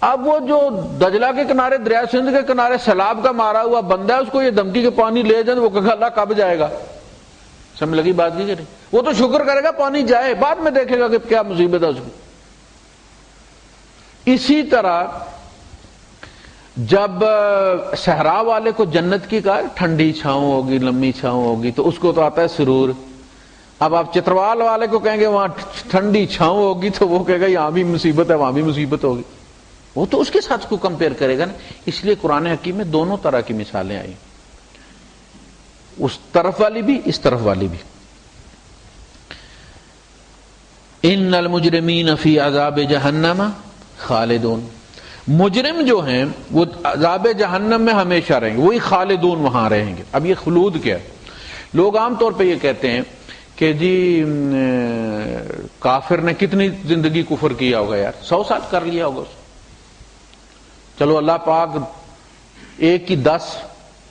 اب وہ جو دجلہ کے کنارے، دریا سندھ کے کنارے سیلاب کا مارا ہوا بندہ ہے، اس کو یہ دھمکی کے پانی لے جائیں تو وہ کہے گا اللہ کب جائے گا. سمجھ لگی بات کی کہ نہیں؟ وہ تو شکر کرے گا پانی جائے، بعد میں دیکھے گا کہ کیا مصیبت ہے اس کو. اسی طرح جب صحرا والے کو جنت کی کہا ٹھنڈی چھاؤں ہوگی، لمبی چھاؤں ہوگی، تو اس کو تو آتا ہے سرور. اب آپ چتروال والے کو کہیں گے وہاں ٹھنڈی چھاؤں ہوگی، تو وہ کہے گا یہاں بھی مصیبت ہے، وہاں بھی مصیبت ہوگی. وہ تو اس کے ساتھ کو کمپیئر کرے گا نا. اس لیے قرآن حکیم میں دونوں طرح کی مثالیں آئی، اس طرف والی بھی، اس طرف والی بھی. ان المجرمین فی عذاب جہنم خالدون. مجرم جو ہیں وہ عذاب جہنم میں ہمیشہ رہیں گے، وہی خالدون وہاں رہیں گے. اب یہ خلود کیا ہے؟ لوگ عام طور پہ یہ کہتے ہیں کہ جی کافر نے کتنی زندگی کفر کیا ہوگا یار، 100 سال کر لیا ہوگا اس. چلو اللہ پاک 1 کی 10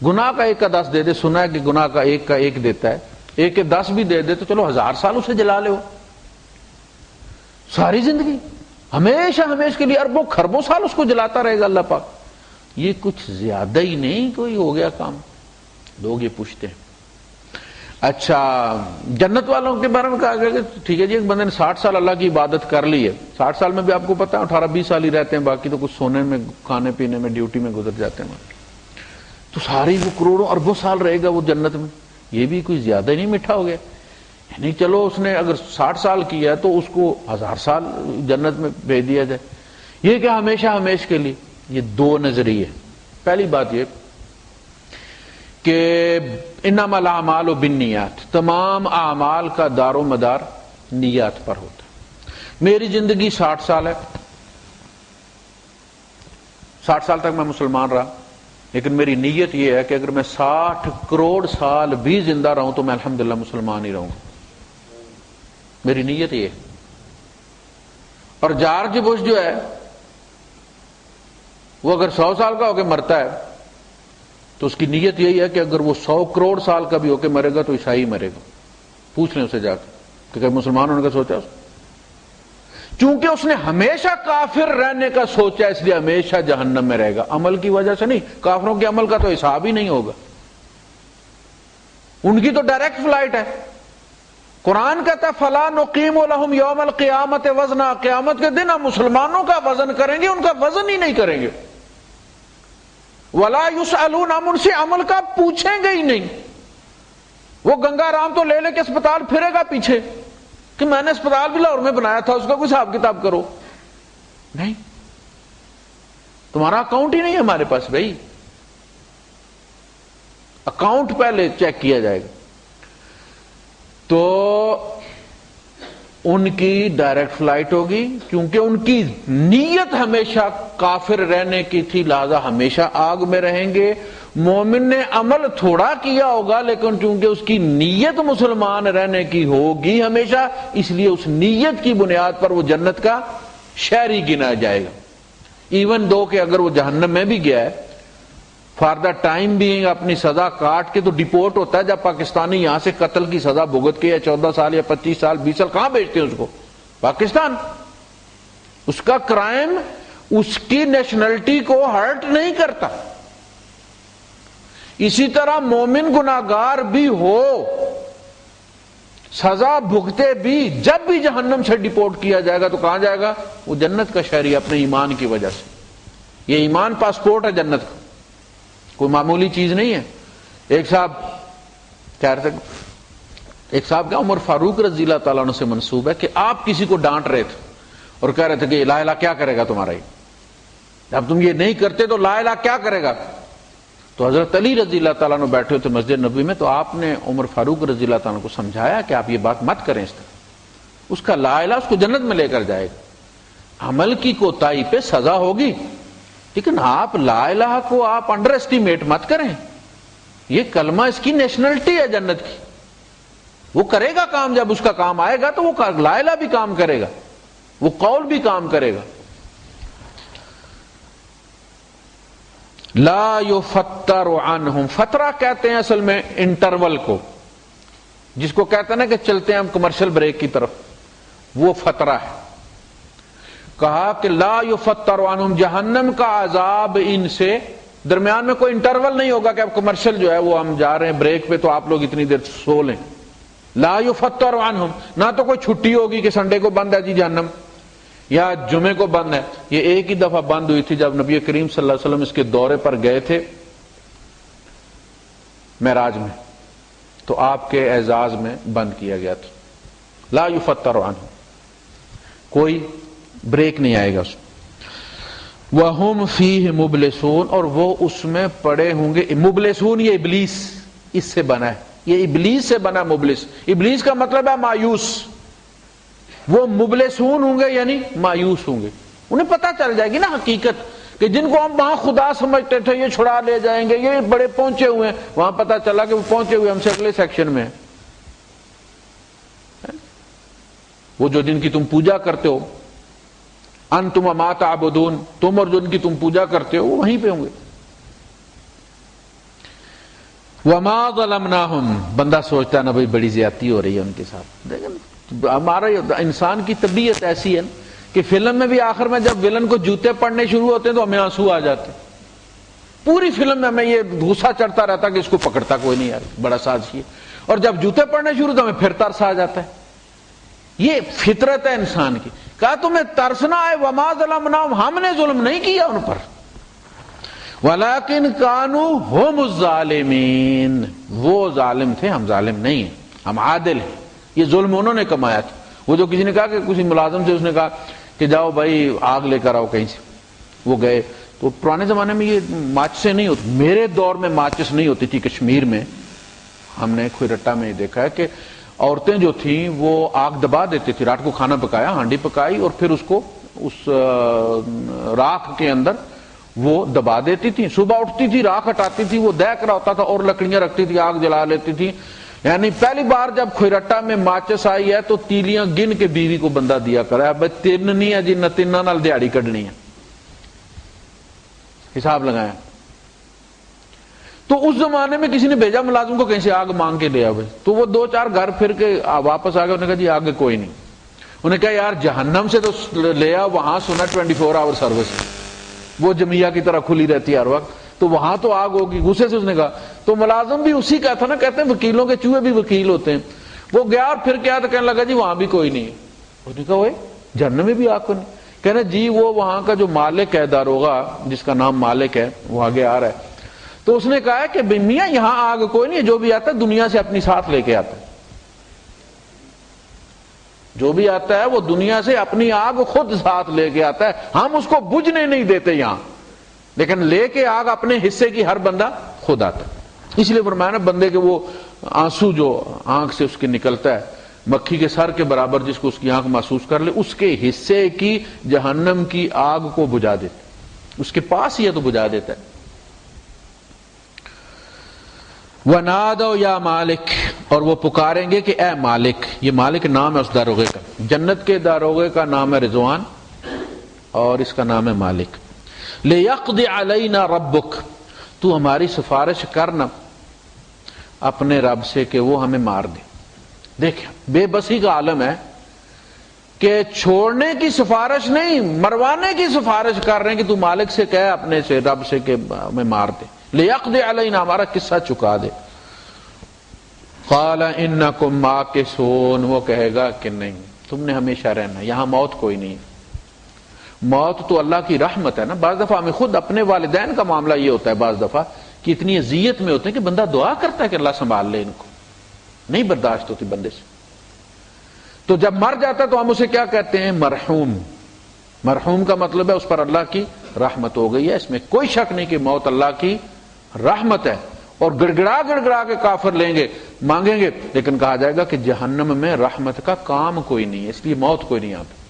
گناہ کا 1 کا 10 دے دے. سنا ہے کہ گناہ کا 1 کا 1 دیتا ہے، 1 کے 10 بھی دے دے تو چلو 1000 سال اسے جلا لے. ہو ساری زندگی ہمیشہ ہمیشہ کے لیے اربوں خربوں سال اس کو جلاتا رہے گا اللہ پاک. یہ کچھ زیادہ ہی نہیں کوئی ہو گیا کام؟ لوگ یہ پوچھتے ہیں. اچھا جنت والوں کے بارے میں کہا گیا کہ ٹھیک ہے جی، ایک بندے نے 60 سال اللہ کی عبادت کر لی ہے، 60 سال میں بھی آپ کو پتا ہے 18-20 سال ہی رہتے ہیں، باقی تو کچھ سونے میں، کھانے پینے میں، ڈیوٹی میں گزر جاتے ہیں. تو ساری وہ کروڑوں اربوں سال رہے گا وہ جنت میں. یہ بھی کوئی زیادہ ہی نہیں میٹھا ہو گیا؟ یعنی چلو اس نے اگر 60 سال کیا ہے تو اس کو 1000 سال جنت میں بھیج دیا جائے. یہ کہ ہمیشہ ہمیشہ کے لیے. یہ 2 نظریے. پہلی بات یہ کہ انما الاعمال بالنیات، تمام اعمال کا دار و مدار نیات پر ہوتا ہے۔ میری زندگی 60 سال ہے، 60 سال تک میں مسلمان رہا، لیکن میری نیت یہ ہے کہ اگر میں 60 کروڑ سال بھی زندہ رہوں تو میں الحمدللہ مسلمان ہی رہوں گا، میری نیت یہ ہے۔ اور جارج بش جو ہے وہ اگر 100 سال کا ہو کے مرتا ہے تو اس کی نیت یہی ہے کہ اگر وہ 100 کروڑ سال کا بھی ہو کے مرے گا تو عیسائی مرے گا۔ پوچھ لیں اسے جا کے کہ مسلمان ہونے کا سوچا اس؟ چونکہ اس نے ہمیشہ کافر رہنے کا سوچا اس لیے ہمیشہ جہنم میں رہے گا، عمل کی وجہ سے نہیں۔ کافروں کے عمل کا تو حساب ہی نہیں ہوگا، ان کی تو ڈائریکٹ فلائٹ ہے۔ قرآن کہتا ہے فَلَا نُقِيمُ لَهُمْ يَوْمَ الْقِيَامَةِ وَزْنًا، قیامت کے دن ہم مسلمانوں کا وزن کریں گے، ان کا وزن ہی نہیں کریں گے۔ وَلَا يُسْأَلُونَ، ہم ان سے عمل کا پوچھیں گے ہی نہیں۔ وہ گنگا رام تو لے لے کے اسپتال پھرے گا پیچھے کہ میں نے اسپتال بھی لاہور میں بنایا تھا، اس کا کوئی حساب کتاب کرو، نہیں، تمہارا اکاؤنٹ ہی نہیں ہے ہمارے پاس بھائی، اکاؤنٹ پہلے چیک کیا جائے گا۔ تو ان کی ڈائریکٹ فلائٹ ہوگی کیونکہ ان کی نیت ہمیشہ کافر رہنے کی تھی، لہذا ہمیشہ آگ میں رہیں گے۔ مومن نے عمل تھوڑا کیا ہوگا لیکن چونکہ اس کی نیت مسلمان رہنے کی ہوگی ہمیشہ، اس لیے اس نیت کی بنیاد پر وہ جنت کا شہری گنا جائے گا، ایون دو کہ اگر وہ جہنم میں بھی گیا ہے فار دا ٹائم بینگ اپنی سزا کاٹ کے تو ڈیپورٹ ہوتا ہے۔ جب پاکستانی یہاں سے قتل کی سزا بھگت کے یا 14 سال یا 25 سال 20 سال کہاں بھیجتے ہیں اس کو؟ پاکستان۔ اس کا کرائم اس کی نیشنلٹی کو ہرٹ نہیں کرتا۔ اسی طرح مومن گناہگار بھی ہو، سزا بھگتے بھی، جب بھی جہنم سے ڈیپورٹ کیا جائے گا تو کہاں جائے گا؟ وہ جنت کا شہری اپنے ایمان کی وجہ سے۔ یہ ایمان پاسپورٹ ہے جنت کا، کوئی معمولی چیز نہیں ہے۔ ایک صاحب کہہ رہے تھے، ایک صاحب کا عمر فاروق رضی اللہ تعالیٰ عنہ سے منسوب ہے کہ آپ کسی کو ڈانٹ رہے تھے اور کہہ رہے تھے کہ لا الہ کیا کرے گا تمہارا، جب تم یہ نہیں کرتے تو لا الہ کیا کرے گا؟ تو حضرت علی رضی اللہ تعالیٰ عنہ بیٹھے ہوتے مسجد نبوی میں، تو آپ نے عمر فاروق رضی اللہ تعالیٰ عنہ کو سمجھایا کہ آپ یہ بات مت کریں، اس طرح اس کا لا الہ اس کو جنت میں لے کر جائے گا۔ عمل کی کوتاہی پہ سزا ہوگی لیکن آپ لا الہ کو آپ انڈر ایسٹیمیٹ مت کریں، یہ کلمہ اس کی نیشنلٹی ہے جنت کی، وہ کرے گا کام، جب اس کا کام آئے گا تو وہ لا الہ بھی کام کرے گا، وہ قول بھی کام کرے گا۔ لا یفتر عنہم، فترہ کہتے ہیں اصل میں انٹرول کو، جس کو کہتے ہیں نا کہ چلتے ہیں ہم کمرشل بریک کی طرف، وہ فترہ ہے۔ کہا کہ لا یفتر عنہم، جہنم کا عذاب ان سے درمیان میں کوئی انٹرول نہیں ہوگا کہ اب کمرشل جو ہے وہ ہم جا رہے ہیں بریک پہ تو آپ لوگ اتنی دیر سو لیں۔ لا یفتر عنہم، نہ تو کوئی چھٹی ہوگی کہ سنڈے کو بند ہے جی جہنم یا جمعے کو بند ہے۔ یہ ایک ہی دفعہ بند ہوئی تھی جب نبی کریم صلی اللہ علیہ وسلم اس کے دورے پر گئے تھے معراج میں، تو آپ کے اعزاز میں بند کیا گیا تھا۔ لا یفتر عنہم، کوئی بریک نہیں آئے گا اس میں۔ وَهُمْ فِيهِ مُبْلِسُونَ، اور وہ اس میں پڑے ہوں گے۔ مبلسون یہ ابلیس، اس سے بنا ہے، یہ ابلیس سے بنا مبلس۔ ابلیس کا مطلب ہے مایوس، وہ مبلسون ہوں گے یعنی مایوس ہوں گے۔ انہیں پتہ چل جائے گی نا حقیقت کہ جن کو ہم وہاں خدا سمجھتے تھے یہ چھڑا لے جائیں گے، یہ بڑے پہنچے ہوئے ہیں، وہاں پتہ چلا کہ وہ پہنچے ہوئے ہم سے اگلے سیکشن میں ہیں۔ وہ جو جن کی تم پوجا کرتے ہو، انتم وما تعبدون، تم اور جن کی تم پوجا کرتے ہو وہ وہیں پہ ہوں گے۔ وما ظلمناہم، بندہ سوچتا ہے نا بھائی بڑی زیادتی ہو رہی ہے ان کے ساتھ، لیکن ہمارا انسان کی طبیعت ایسی ہے کہ فلم میں بھی آخر میں جب ولن کو جوتے پڑنے شروع ہوتے ہیں تو ہمیں آنسو آ جاتے ہیں۔ پوری فلم میں ہمیں یہ غصہ چڑھتا رہتا کہ اس کو پکڑتا کوئی نہیں یار، بڑا سازشی ہے، اور جب جوتے پڑنے شروع تو ہمیں پھر ترس آ جاتا ہے۔ یہ فطرت ہے انسان کی۔ کہا تمہیں ترس نہ آئے، وما ظلمناہم، ہم نے ظلم نہیں کیا ان پر، ولیکن کانوا ھم الظالمین، وہ ظالم تھے، ہم ظالم نہیں ہیں، ہم عادل ہیں۔ یہ ظلم انہوں نے کمایا تھا۔ وہ جو کسی نے کہا کہ کسی ملازم سے اس نے کہا کہ جاؤ بھائی آگ لے کر آؤ کہیں سے، وہ گئے تو پرانے زمانے میں یہ ماچسیں نہیں ہوتی، میرے دور میں ماچس نہیں ہوتی تھی کشمیر میں، ہم نے کھوئرٹا میں دیکھا ہے کہ عورتیں جو تھیں وہ آگ دبا دیتی تھی، رات کو کھانا پکایا، ہانڈی پکائی اور پھر اس کو اس راکھ کے اندر وہ دبا دیتی تھی، صبح اٹھتی تھی راکھ ہٹاتی تھی، وہ دہک رہا ہوتا تھا اور لکڑیاں رکھتی تھی، آگ جلا لیتی تھی. یعنی پہلی بار جب کھوئرٹا میں ماچس آئی ہے تو تیلیاں گن کے بیوی کو بندہ دیا کرا ہے. بھائی 3 نہیں ہے جی، نہ 3 نال دیہڑی کڈنی ہے، حساب لگایا. تو اس زمانے میں کسی نے بھیجا ملازم کو کہیں سے آگ مانگ کے لے آئے، تو وہ 2-4 گھر پھر کے واپس آ گئے. انہوں نے کہا جی آگ کوئی نہیں. انہوں نے کہا یار جہنم سے تو لے آ، وہاں سنا 24 آور سروس وہ جمعیہ کی طرح کھلی رہتی ہے ہر وقت، تو وہاں تو آگ ہوگی. غصے سے اس نے کہا، تو ملازم بھی اسی کا تھا نا، کہتے ہیں وکیلوں کے چوہے بھی وکیل ہوتے ہیں. وہ گیا اور پھر کیا تو کہنے لگا جی وہاں بھی کوئی نہیں. اس نے کہا وہ جہنم میں بھی آگ کو نہیں. کہنا جی وہ وہاں کا جو مالک ہے داروغہ، جس کا نام مالک ہے، وہ آگے آ رہا ہے. تو اس نے کہا کہ میاں یہاں آگ کوئی نہیں ہے، جو بھی آتا ہے دنیا سے اپنی ساتھ لے کے آتا ہے، جو بھی آتا ہے وہ دنیا سے اپنی آگ خود ساتھ لے کے آتا ہے، ہم اس کو بجھنے نہیں دیتے یہاں، لیکن لے کے آگ اپنے حصے کی ہر بندہ خود آتا ہے. اس لیے فرمایا نا بندے کے وہ آنسو جو آنکھ سے اس کے نکلتا ہے مکھی کے سر کے برابر، جس کو اس کی آنکھ محسوس کر لے، اس کے حصے کی جہنم کی آگ کو بجھا دیتا ہے، اس کے پاس ہی ہے تو بجھا دیتا ہے. وَنَادَوْا يَا مَالِكْ، اور وہ پکاریں گے کہ اے مالک. یہ مالک نام ہے اس داروغے کا. جنت کے داروغے کا نام ہے رضوان اور اس کا نام ہے مالک. لِيَقْضِ عَلَيْنَا رَبُّكَ، تو ہماری سفارش کرنا اپنے رب سے کہ وہ ہمیں مار دے. دیکھ بے بسی کا عالم ہے کہ چھوڑنے کی سفارش نہیں، مروانے کی سفارش کر رہے ہیں کہ تو مالک سے کہے اپنے سے، رب سے کہ ہمیں مار دے. لِيَقْضِ عَلَيْنَا، ہمارا قصہ چکا دے. قَالَ إِنَّكُمْ مَاكِثُونَ، وہ کہے گا کہ نہیں تم نے ہمیشہ رہنا، یہاں موت کوئی نہیں. موت تو اللہ کی رحمت ہے نا. بعض دفعہ ہمیں خود اپنے والدین کا معاملہ یہ ہوتا ہے، بعض دفعہ کہ اتنی اذیت میں ہوتے ہیں کہ بندہ دعا کرتا ہے کہ اللہ سنبھال لے ان کو، نہیں برداشت ہوتی بندے سے. تو جب مر جاتا ہے تو ہم اسے کیا کہتے ہیں؟ مرحوم. مرحوم کا مطلب ہے اس پر اللہ کی رحمت ہو گئی ہے. اس میں کوئی شک نہیں کہ موت اللہ کی رحمت ہے. اور گڑگڑا گڑگڑا کے کافر لیں گے، مانگیں گے، لیکن کہا جائے گا کہ جہنم میں رحمت کا کام کوئی نہیں ہے، اس لیے موت کوئی نہیں. یہاں پہ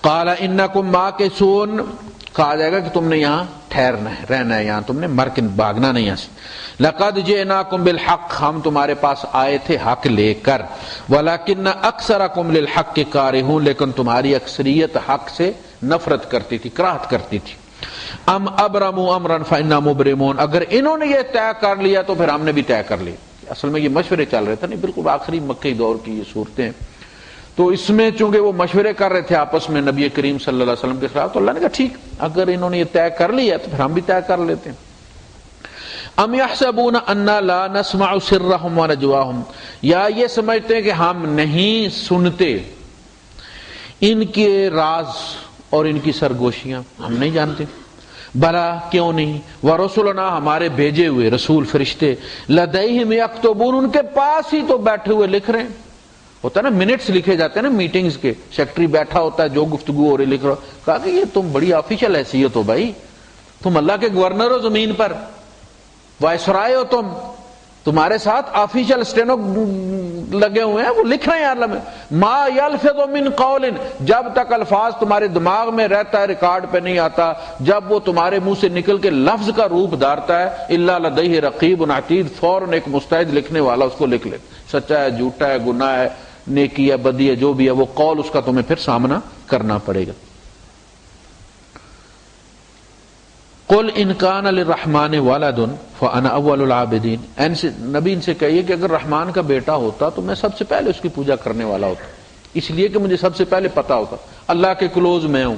قال انکم ماکثون، کہا جائے گا کہ تم نے یہاں ٹھہرنا ہے، رہنا ہے یہاں، تم نے مر کے بھاگنا نہیں یہاں سے. لقد جئناکم بالحق، ہم تمہارے پاس آئے تھے حق لے کر. ولکن اکثرکم للحق کارہون، لیکن تمہاری اکثریت حق سے نفرت کرتی تھی، کراہت کرتی تھی. ام ابرموا امرا فانا مبرمون، اگر انہوں نے یہ طے کر لیا تو پھر ہم نے بھی طے کر لیا. اصل میں یہ مشورے چل رہے تھے، نہیں بالکل آخری مکئی دور کی یہ صورتیں. تو اس میں چونکہ وہ مشورے کر رہے تھے آپس میں نبی کریم صلی اللہ علیہ وسلم کے خلاف، تو اللہ نے کہا ٹھیک، اگر انہوں نے یہ طے کر لیا تو پھر ہم بھی طے کر لیتے ہیں. ام یحسبون انا لا نسمع سرهم ونجواهم، یا یہ سمجھتے ہیں کہ ہم نہیں سنتے ان کے راز اور ان کی سرگوشیاں، ہم نہیں جانتے. بلا کیوں نہیں، ورسلنا، ہمارے بھیجے ہوئے رسول فرشتے، لدیہم یکتبون، ان کے پاس ہی تو بیٹھے ہوئے لکھ رہے ہیں. ہوتا ہے نا منٹس لکھے جاتے ہیں نا میٹنگز کے، سیکٹری بیٹھا ہوتا ہے جو گفتگو ہو رہی لکھ رہا. کہا کہ یہ تم بڑی آفیشل حیثیت ہو بھائی، تم اللہ کے گورنر ہو زمین پر، وائسرائے ہو تم، تمہارے ساتھ آفیشل اسٹینو لگے ہوئے ہیں، وہ لکھ رہے ہیں. ما یلفظ من قول، جب تک الفاظ تمہارے دماغ میں رہتا ہے ریکارڈ پہ نہیں آتا، جب وہ تمہارے منہ سے نکل کے لفظ کا روپ دھارتا ہے، الا لدیہ رقیب عتید، فوراً ایک مستعد لکھنے والا اس کو لکھ لے. سچا ہے، جھوٹا ہے، گناہ ہے، نیکی ہے، بدی ہے، جو بھی ہے وہ قول اس کا تمہیں پھر سامنا کرنا پڑے گا. قل ان کان للرحمن ولد فانا اول العابدین، نبی ان سے کہیے کہ اگر رحمان کا بیٹا ہوتا تو میں سب سے پہلے اس کی پوجا کرنے والا ہوتا، اس لیے کہ مجھے سب سے پہلے پتا ہوتا، اللہ کے کلوز میں ہوں.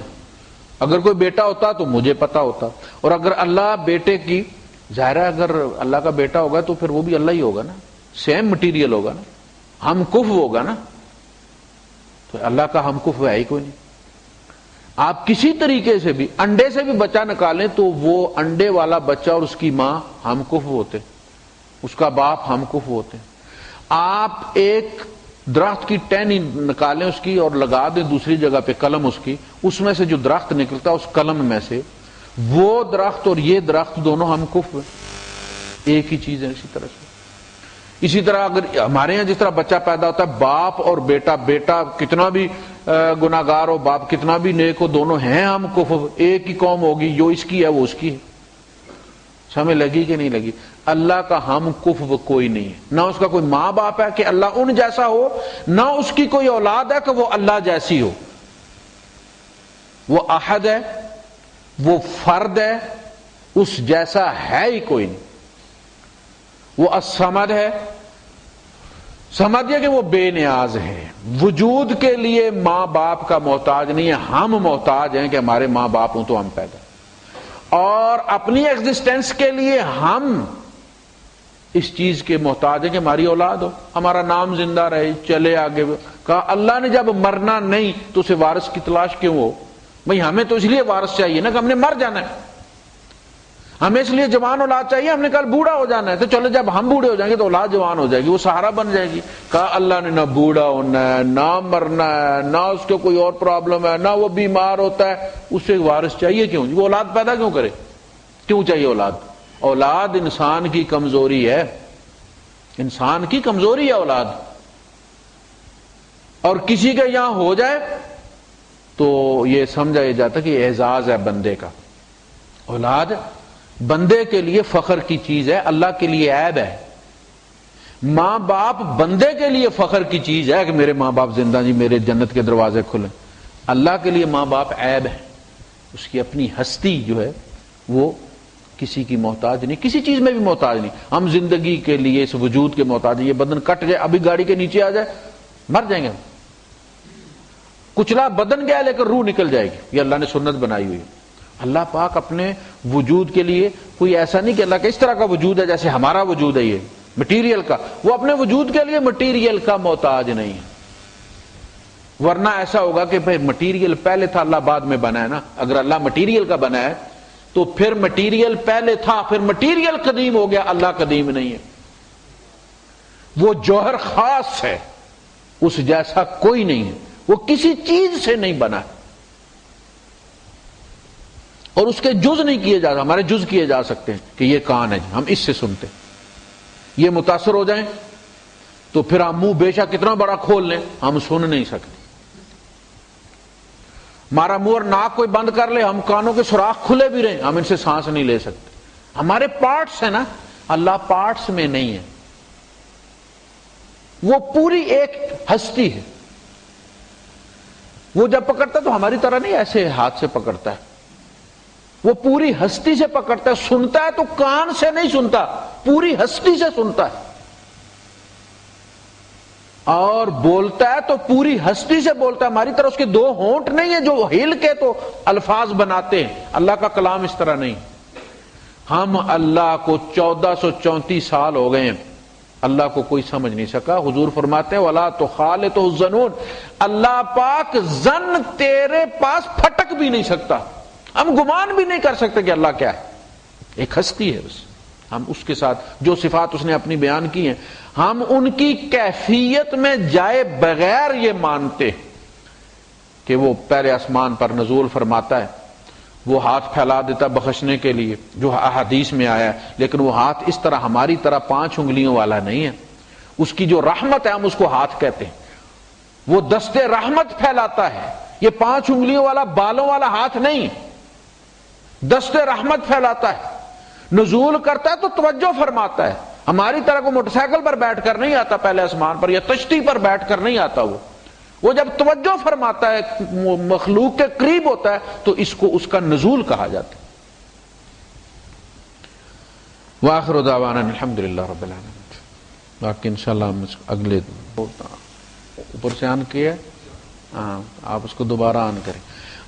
اگر کوئی بیٹا ہوتا تو مجھے پتا ہوتا. اور اگر اللہ بیٹے کی، ظاہر ہے اگر اللہ کا بیٹا ہوگا تو پھر وہ بھی اللہ ہی ہوگا نا، سیم مٹیریل ہوگا نا، ہم کف ہوگا نا. تو اللہ کا ہم کف ہے ہی کوئی نہیں. آپ کسی طریقے سے بھی انڈے سے بھی بچہ نکالیں تو وہ انڈے والا بچہ اور اس کی ماں ہم کف ہوتے، اس کا باپ ہم کف ہوتے. آپ ایک درخت کی ٹہنی نکالیں اس کی اور لگا دیں دوسری جگہ پہ قلم اس کی، اس میں سے جو درخت نکلتا ہے اس قلم میں سے، وہ درخت اور یہ درخت دونوں ہم کف ہیں، ایک ہی چیز ہے. اسی طرح سے اسی طرح اگر ہمارے ہاں جس طرح بچہ پیدا ہوتا ہے باپ اور بیٹا، بیٹا کتنا بھی گناہگار ہو، باپ کتنا بھی نیک ہو، دونوں ہیں ہم کفو، ایک ہی قوم ہوگی، جو اس کی ہے وہ اس کی ہے. سمجھ لگی کہ نہیں لگی؟ اللہ کا ہم کفو کوئی نہیں ہے، نہ اس کا کوئی ماں باپ ہے کہ اللہ ان جیسا ہو، نہ اس کی کوئی اولاد ہے کہ وہ اللہ جیسی ہو. وہ احد ہے، وہ فرد ہے، اس جیسا ہے ہی کوئی نہیں. وہ الصمد ہے، سمجھئے کہ وہ بے نیاز ہے، وجود کے لیے ماں باپ کا محتاج نہیں ہے. ہم محتاج ہیں کہ ہمارے ماں باپ ہوں تو ہم پیدا، اور اپنی ایگزسٹنس کے لیے ہم اس چیز کے محتاج ہیں کہ ہماری اولاد ہو، ہمارا نام زندہ رہے، چلے آگے. کہا اللہ نے جب مرنا نہیں تو اسے وارث کی تلاش کیوں ہو؟ بھئی ہمیں تو اس لیے وارث چاہیے نا کہ ہم نے مر جانا ہے، ہمیں اس لیے جوان اولاد چاہیے، ہم نے کل بوڑھا ہو جانا ہے، تو چلو جب ہم بوڑھے ہو جائیں گے تو اولاد جوان ہو جائے گی، وہ سہارا بن جائے گی. کہا اللہ نے نہ بوڑھا ہونا ہے، نہ مرنا ہے، نہ اس کو کوئی اور پرابلم ہے، نہ وہ بیمار ہوتا ہے، اسے وارث چاہیے کیوں؟ وہ اولاد پیدا کیوں کرے؟ کیوں چاہیے اولاد؟ اولاد انسان کی کمزوری ہے، انسان کی کمزوری ہے اولاد. اور کسی کے یہاں ہو جائے تو یہ سمجھا یہ جاتا کہ اعزاز ہے بندے کا. اولاد بندے کے لیے فخر کی چیز ہے، اللہ کے لیے عیب ہے. ماں باپ بندے کے لیے فخر کی چیز ہے کہ میرے ماں باپ زندہ، جی میرے جنت کے دروازے کھلیں. اللہ کے لیے ماں باپ عیب ہے، اس کی اپنی ہستی جو ہے وہ کسی کی محتاج نہیں، کسی چیز میں بھی محتاج نہیں. ہم زندگی کے لیے اس وجود کے محتاج ہیں. یہ بدن کٹ جائے، ابھی گاڑی کے نیچے آ جائے مر جائیں گے. کچلا بدن گیا لیکن روح نکل جائے گی، یہ اللہ نے سنت بنائی ہوئی ہے. اللہ پاک اپنے وجود کے لیے کوئی ایسا نہیں کہ اللہ کا اس طرح کا وجود ہے جیسے ہمارا وجود ہے یہ مٹیریل کا، وہ اپنے وجود کے لیے مٹیریل کا محتاج نہیں ہے. ورنہ ایسا ہوگا کہ بھئی مٹیریل پہلے تھا، اللہ بعد میں بنا ہے نا. اگر اللہ مٹیریل کا بنا ہے تو پھر مٹیریل پہلے تھا، پھر مٹیریل قدیم ہو گیا، اللہ قدیم نہیں ہے. وہ جوہر خاص ہے، اس جیسا کوئی نہیں ہے، وہ کسی چیز سے نہیں بنا ہے، اور اس کے جز نہیں کیے جا سکتے. ہمارے جز کیے جا سکتے ہیں کہ یہ کان ہے جی، ہم اس سے سنتے ہیں. یہ متاثر ہو جائیں تو پھر ہم منہ بے شک کتنا بڑا کھول لیں ہم سن نہیں سکتے. ہمارا منہ اور ناک کوئی بند کر لے، ہم کانوں کے سوراخ کھلے بھی رہیں ہم ان سے سانس نہیں لے سکتے. ہمارے پارٹس ہیں نا، اللہ پارٹس میں نہیں ہے، وہ پوری ایک ہستی ہے. وہ جب پکڑتا ہے تو ہماری طرح نہیں ایسے ہاتھ سے پکڑتا ہے، وہ پوری ہستی سے پکڑتا ہے. سنتا ہے تو کان سے نہیں سنتا، پوری ہستی سے سنتا ہے. اور بولتا ہے تو پوری ہستی سے بولتا ہے. ہماری طرح اس کے دو ہونٹ نہیں ہیں جو ہل کے تو الفاظ بناتے ہیں. اللہ کا کلام اس طرح نہیں. ہم اللہ کو 1434 سال ہو گئے ہیں، اللہ کو کوئی سمجھ نہیں سکا. حضور فرماتے ہیں وَلَا تُخَالِطُهُ الظَّنُونَ، اللہ پاک زن تیرے پاس پھٹک بھی نہیں سکتا. ہم گمان بھی نہیں کر سکتے کہ اللہ کیا ہے، ایک ہستی ہے بس. ہم اس کے ساتھ جو صفات اس نے اپنی بیان کی ہیں ہم ان کی کیفیت میں جائے بغیر یہ مانتے کہ وہ پہلے آسمان پر نزول فرماتا ہے، وہ ہاتھ پھیلا دیتا بخشنے کے لیے جو احادیث میں آیا ہے، لیکن وہ ہاتھ اس طرح ہماری طرح 5 انگلیوں والا نہیں ہے. اس کی جو رحمت ہے ہم اس کو ہاتھ کہتے ہیں. وہ دستے رحمت پھیلاتا ہے، یہ 5 انگلیوں والا بالوں والا ہاتھ نہیں، دستے رحمت پھیلاتا ہے. نزول کرتا ہے تو توجہ فرماتا ہے. ہماری طرح کو موٹر سائیکل پر بیٹھ کر نہیں آتا پہلے آسمان پر، یا کشتی پر بیٹھ کر نہیں آتا. وہ جب توجہ فرماتا ہے مخلوق کے قریب ہوتا ہے تو اس کو اس کا نزول کہا جاتا ہے. وآخر دعوانا الحمدللہ رب العالمین. باقی انشاءاللہ ہم اگلے اوپر سے آن کیا آپ اس کو دوبارہ آن کریں.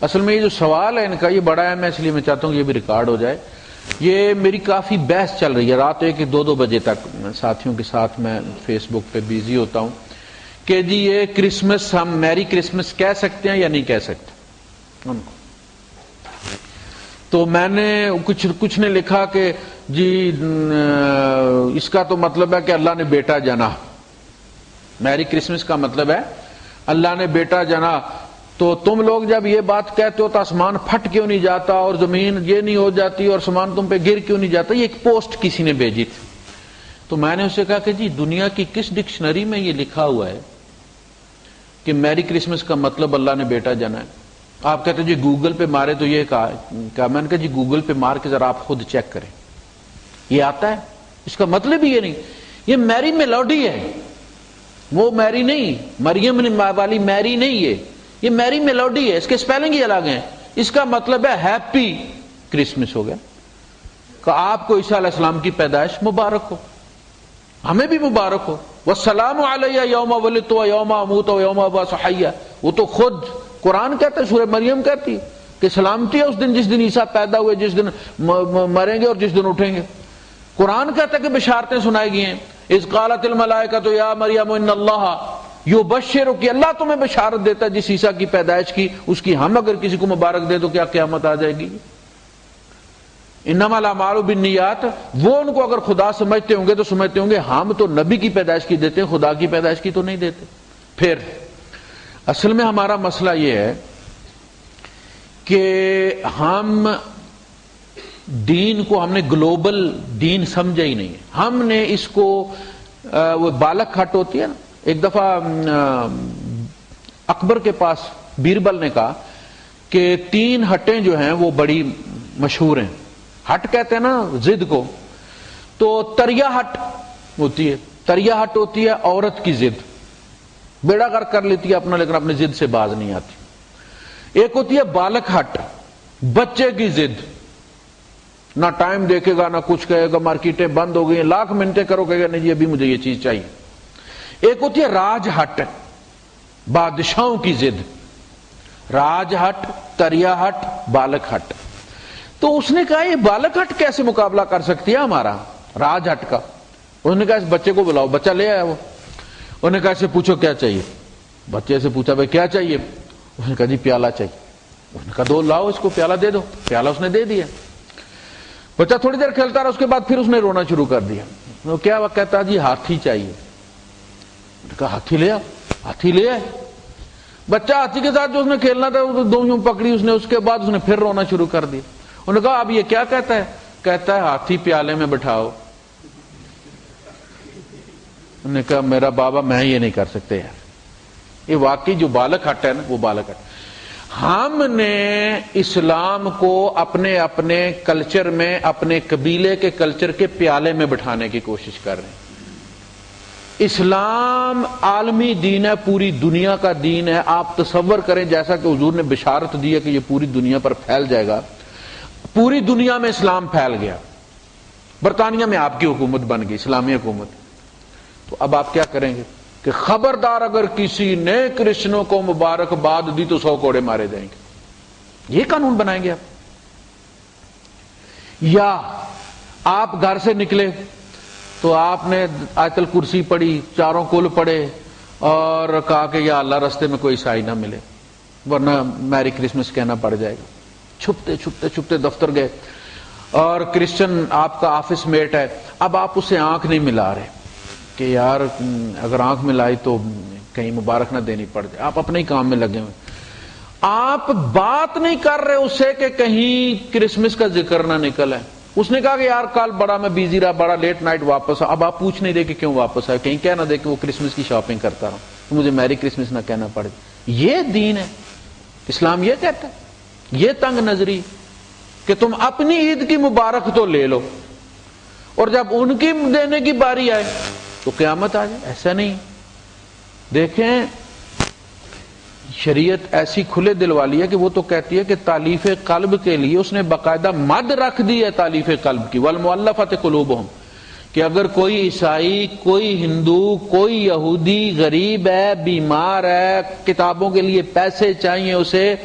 اصل میں یہ جو سوال ہے ان کا یہ بڑا ہے، میں اس لیے میں چاہتا ہوں کہ یہ بھی ریکارڈ ہو جائے. یہ میری کافی بحث چل رہی ہے رات 1-2 بجے تک ساتھیوں کے ساتھ. میں فیس بک پہ بیزی ہوتا ہوں کہ جی یہ کرسمس ہم میری کرسمس کہہ سکتے ہیں یا نہیں کہہ سکتے ان کو. تو میں نے کچھ نے لکھا کہ جی اس کا تو مطلب ہے کہ اللہ نے بیٹا جنا. میری کرسمس کا مطلب ہے اللہ نے بیٹا جنا. تو تم لوگ جب یہ بات کہتے ہو تو آسمان پھٹ کیوں نہیں جاتا اور زمین یہ نہیں ہو جاتی اور آسمان تم پہ گر کیوں نہیں جاتا. یہ ایک پوسٹ کسی نے بھیجی تھی. تو میں نے اسے کہا کہ جی دنیا کی کس ڈکشنری میں یہ لکھا ہوا ہے کہ میری کرسمس کا مطلب اللہ نے بیٹا جنا ہے؟ آپ کہتے ہیں جی گوگل پہ مارے تو یہ کہا میں نے کہا جی گوگل پہ مار کے ذرا آپ خود چیک کریں، یہ آتا ہے؟ اس کا مطلب ہی یہ نہیں، یہ میری میلوڈی ہے، وہ میری نہیں، مریم والی میری نہیں، یہ میری میلوڈی ہے، اس کے سپیلنگ ہی الگ ہیں، اس کا مطلب ہے ہیپی کرسمس ہو گیا کہ آپ کو عیسیٰ علیہ السلام کی پیدائش مبارک ہو، ہمیں بھی مبارک ہو، والسلام علیہ یوم ولدت و یوم اموت و یوم ابعث حیا، وہ تو خود قرآن کہتا ہے، سورہ مریم کہتی ہے کہ سلامتی ہے اس دن جس دن عیسیٰ پیدا ہوئے، جس دن مریں گے اور جس دن اٹھیں گے۔ قرآن کہتا ہے کہ بشارتیں سنائی گئی ہیں، اذ قالت الملائکۃ یا مریم ان اللہ یبشرک، کہ اللہ تمہیں بشارت دیتا ہے جس عیسیٰ کی پیدائش کی، اس کی ہم اگر کسی کو مبارک دے تو کیا قیامت آ جائے گی؟ انما الاعمال بالنیات، وہ ان کو اگر خدا سمجھتے ہوں گے تو سمجھتے ہوں گے ہم تو نبی کی پیدائش کی دیتے ہیں، خدا کی پیدائش کی تو نہیں دیتے۔ پھر اصل میں ہمارا مسئلہ یہ ہے کہ ہم دین کو ہم نے گلوبل دین سمجھا ہی نہیں ہے، ہم نے اس کو وہ بالک ہٹ ہوتی ہے نا، ایک دفعہ اکبر کے پاس بیربل نے کہا کہ 3 ہٹیں جو ہیں وہ بڑی مشہور ہیں، ہٹ کہتے ہیں نا ضد کو، تو تریا ہٹ ہوتی ہے، تریا ہٹ ہوتی ہے عورت کی ضد، بیڑا غرق کر لیتی ہے اپنا لیکن اپنی ضد سے باز نہیں آتی۔ ایک ہوتی ہے بالک ہٹ، بچے کی ضد، نہ ٹائم دیکھے گا نہ کچھ کہے گا، مارکیٹیں بند ہو گئی ہیں، لاکھ منٹیں کرو کہے گا نہیں جی ابھی مجھے یہ چیز چاہیے۔ ایک ہوتی ہے راج ہٹ، بادشاہوں کی ضد، راج ہٹ، تریا ہٹ، بالک ہٹ۔ تو اس نے کہا یہ بالک ہٹ کیسے مقابلہ کر سکتی ہے ہمارا راج ہٹ کا؟ انہوں نے کہا اس بچے کو بلاؤ، بچہ لے آیا وہ، انہوں نے کہا اسے پوچھو کیا چاہیے، بچے سے پوچھا بھائی کیا چاہیے، اس نے کہا جی پیالہ چاہیے، اس نے کہا دو لاؤ اس کو پیالہ دے دو، پیالہ اس نے دے دیا۔ بچہ تھوڑی دیر کھیلتا رہا، اس کے بعد پھر اس نے رونا شروع کر دیا، وہ کیا وہ کہتا جی ہاتھی چاہیے، انہوں نے کہا ہاتھی لے آ، ہاتھی لے آئے، بچہ ہاتھی کے ساتھ جو اس نے کھیلنا تھا وہ دو یوں پکڑی اس نے، اس کے بعد اس نے پھر رونا شروع کر دیا۔ انہوں نے کہا اب یہ کیا کہتا ہے؟ کہتا ہے ہاتھی پیالے میں بٹھاؤ۔ انہوں نے کہا میرا بابا میں یہ نہیں کر سکتے یار، یہ واقعی جو بالک ہٹ ہے نا وہ بالک ہٹ۔ ہم نے اسلام کو اپنے اپنے کلچر میں، اپنے قبیلے کے کلچر کے پیالے میں بٹھانے کی کوشش کر رہے ہیں۔ اسلام عالمی دین ہے، پوری دنیا کا دین ہے۔ آپ تصور کریں جیسا کہ حضور نے بشارت دی ہے کہ یہ پوری دنیا پر پھیل جائے گا، پوری دنیا میں اسلام پھیل گیا، برطانیہ میں آپ کی حکومت بن گئی، اسلامی حکومت، تو اب آپ کیا کریں گے کہ خبردار اگر کسی نے کرسچنوں کو مبارکباد دی تو 100 کوڑے مارے جائیں گے، یہ قانون بنائیں گے آپ؟ یا آپ گھر سے نکلے تو آپ نے آیت الکرسی پڑھی، چاروں کل پڑھے اور کہا کہ یا اللہ رستے میں کوئی عیسائی نہ ملے ورنہ میری کرسمس کہنا پڑ جائے گا، چھپتے چھپتے چھپتے دفتر گئے اور کرسچن آپ کا آفس میٹ ہے، اب آپ اسے آنکھ نہیں ملا رہے کہ یار اگر آنکھ ملائی تو کہیں مبارک نہ دینی پڑ جائے، آپ اپنے ہی کام میں لگے ہوئے، آپ بات نہیں کر رہے اس سے کہ کہیں کرسمس کا ذکر نہ نکل ہے۔ اس نے کہا کہ یار کل بڑا میں بیزی رہا، بڑا لیٹ نائٹ واپس، اب آپ پوچھ نہیں دے کہ کیوں واپس آئے، کہیں کہہ نہ دے کہ وہ کرسمس کی شاپنگ کرتا رہا تو مجھے میری کرسمس نہ کہنا پڑے۔ یہ دین ہے اسلام، یہ کہتا ہے، یہ تنگ نظری کہ تم اپنی عید کی مبارک تو لے لو اور جب ان کی دینے کی باری آئے تو قیامت آ جائے، ایسا نہیں۔ دیکھیں شریعت ایسی کھلے دل والی ہے کہ وہ تو کہتی ہے کہ تالیف قلب کے لیے اس نے باقاعدہ مد رکھ دی ہے تالیف قلب کی، والمؤلفۃ قلوبہم، کہ اگر کوئی عیسائی، کوئی ہندو، کوئی یہودی غریب ہے، بیمار ہے، کتابوں کے لیے پیسے چاہیے، اسے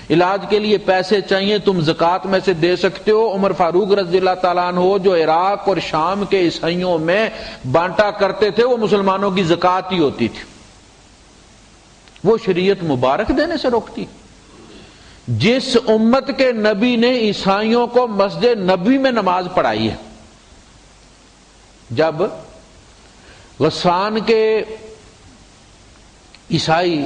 علاج کے لیے پیسے چاہیے، تم زکوٰۃ میں سے دے سکتے ہو۔ عمر فاروق رضی اللہ تعالیٰ عنہ جو عراق اور شام کے عیسائیوں میں بانٹا کرتے تھے وہ مسلمانوں کی زکوٰۃ ہی ہوتی تھی، وہ شریعت مبارک دینے سے روکتی۔ جس امت کے نبی نے عیسائیوں کو مسجد نبی میں نماز پڑھائی ہے، جب غسان کے عیسائی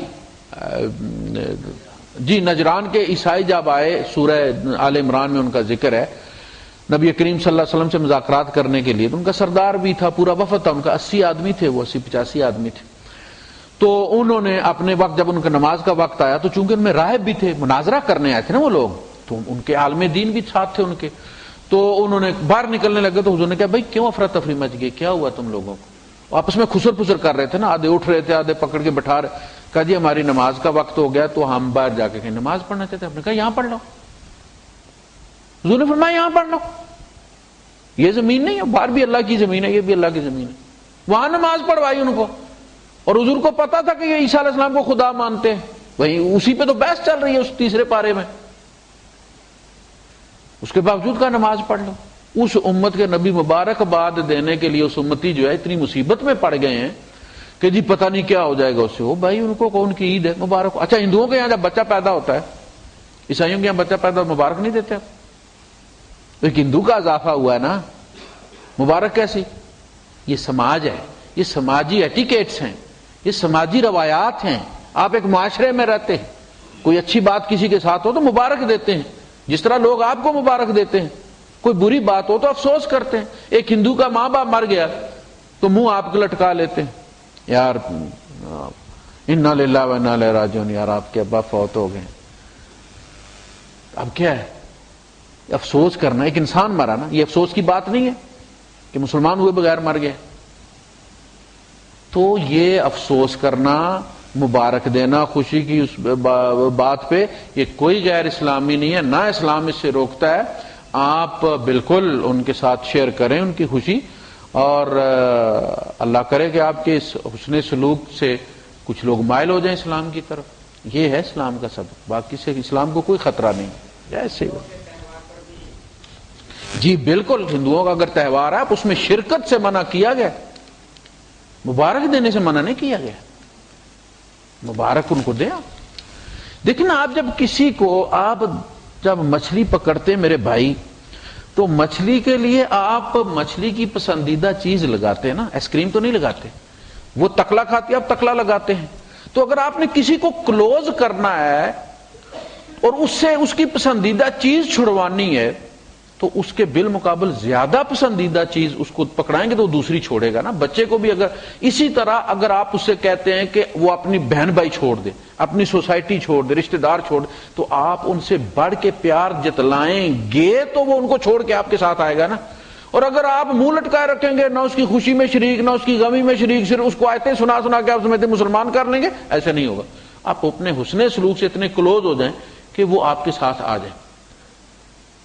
نجران کے عیسائی جب آئے، سورہ آل عمران میں ان کا ذکر ہے، نبی کریم صلی اللہ علیہ وسلم سے مذاکرات کرنے کے لیے، تو ان کا سردار بھی تھا، پورا وفد تھا ان کا، 80 آدمی تھے، وہ 80-85 آدمی تھے. تو انہوں نے اپنے وقت، جب ان کا نماز کا وقت آیا، تو چونکہ ان میں راہب بھی تھے، مناظرہ کرنے آئے تھے نا وہ لوگ، تو ان کے عالم دین بھی ساتھ تھے ان کے، تو انہوں نے باہر نکلنے لگے تو حضور نے کہا بھائی کیوں افراتفری مچ گئی، کیا ہوا تم لوگوں کو؟ آپس میں خسر پسر کر رہے تھے نا، آدھے اٹھ رہے تھے، آدھے پکڑ کے بٹھا رہے. کہا جی ہماری نماز کا وقت ہو گیا تو ہم باہر جا کے کہیں نماز پڑھنا چاہتے ہیں. ہم نے کہا یہاں پڑھ لو. حضور نے فرمایا یہاں پڑھ لو، یہ زمین نہیں ہے، باہر بھی اللہ کی زمین ہے، یہ بھی اللہ کی زمین ہے. وہاں نماز پڑھوائی ان کو، اور حضور کو پتا تھا کہ یہ عیسیٰ علیہ السلام کو خدا مانتے ہیں، وہیں اسی پہ تو بحث چل رہی ہے اس تیسرے پارے میں. اس کے باوجود کا نماز پڑھ لو. اس امت کے نبی مبارک باد دینے کے لیے اس امتی جو ہے اتنی مصیبت میں پڑ گئے ہیں کہ جی پتہ نہیں کیا ہو جائے گا اس سے. وہ بھائی ان کو کون کی عید ہے مبارک. اچھا ہندوؤں کے یہاں جب بچہ پیدا ہوتا ہے، عیسائیوں کے یہاں بچہ پیدا مبارک نہیں دیتے آپ؟ ایک ہندو کا اضافہ ہوا ہے نا، مبارک کیسی؟ یہ سماج ہے، یہ سماجی ایٹیکیٹس ہیں، یہ سماجی روایات ہیں. آپ ایک معاشرے میں رہتے ہیں، کوئی اچھی بات کسی کے ساتھ ہو تو مبارک دیتے ہیں، جس طرح لوگ آپ کو مبارک دیتے ہیں. کوئی بری بات ہو تو افسوس کرتے ہیں. ایک ہندو کا ماں باپ مر گیا تو منہ آپ کو لٹکا لیتے ہیں، یار انا للہ و انا الیہ راجعون، یار آپ کے ابا فوت ہو گئے. اب کیا ہے افسوس کرنا؟ ایک انسان مرا نا، یہ افسوس کی بات نہیں ہے کہ مسلمان ہوئے بغیر مر گئے. تو یہ افسوس کرنا، مبارک دینا خوشی کی اس بات پہ، یہ کوئی غیر اسلامی نہیں ہے، نہ اسلام اس سے روکتا ہے. آپ بالکل ان کے ساتھ شیئر کریں ان کی خوشی، اور اللہ کرے کہ آپ کے اس حسن سلوک سے کچھ لوگ مائل ہو جائیں اسلام کی طرف. یہ ہے اسلام کا سبب، باقی سے اسلام کو کوئی خطرہ نہیں. ایسے جی بالکل، ہندوؤں کا اگر تہوار ہے آپ اس میں شرکت سے منع کیا گیا، مبارک دینے سے منع نہیں کیا گیا. مبارک ان کو دیں. دیکھیں نا، آپ جب کسی کو، آپ جب مچھلی پکڑتے میرے بھائی، تو مچھلی کے لیے آپ مچھلی کی پسندیدہ چیز لگاتے ہیں نا، آئس کریم تو نہیں لگاتے. وہ تکلا کھاتی ہے، آپ تکلا لگاتے ہیں. تو اگر آپ نے کسی کو کلوز کرنا ہے اور اس سے اس کی پسندیدہ چیز چھڑوانی ہے، تو اس کے بالمقابل زیادہ پسندیدہ چیز اس کو پکڑائیں گے تو وہ دوسری چھوڑے گا نا. بچے کو بھی اگر اسی طرح اگر آپ اس سے کہتے ہیں کہ وہ اپنی بہن بھائی چھوڑ دے، اپنی سوسائٹی چھوڑ دے، رشتہ دار چھوڑ دے، تو آپ ان سے بڑھ کے پیار جتلائیں گے تو وہ ان کو چھوڑ کے آپ کے ساتھ آئے گا نا. اور اگر آپ منہ لٹکائے رکھیں گے، نہ اس کی خوشی میں شریک نہ اس کی غمی میں شریک، صرف اس کو آیتیں سنا سنا کے آپ سمجھتے مسلمان کر لیں گے، ایسا نہیں ہوگا. آپ اپنے حسن سلوک سے اتنے کلوز ہو جائیں کہ وہ آپ کے ساتھ آ جائیں.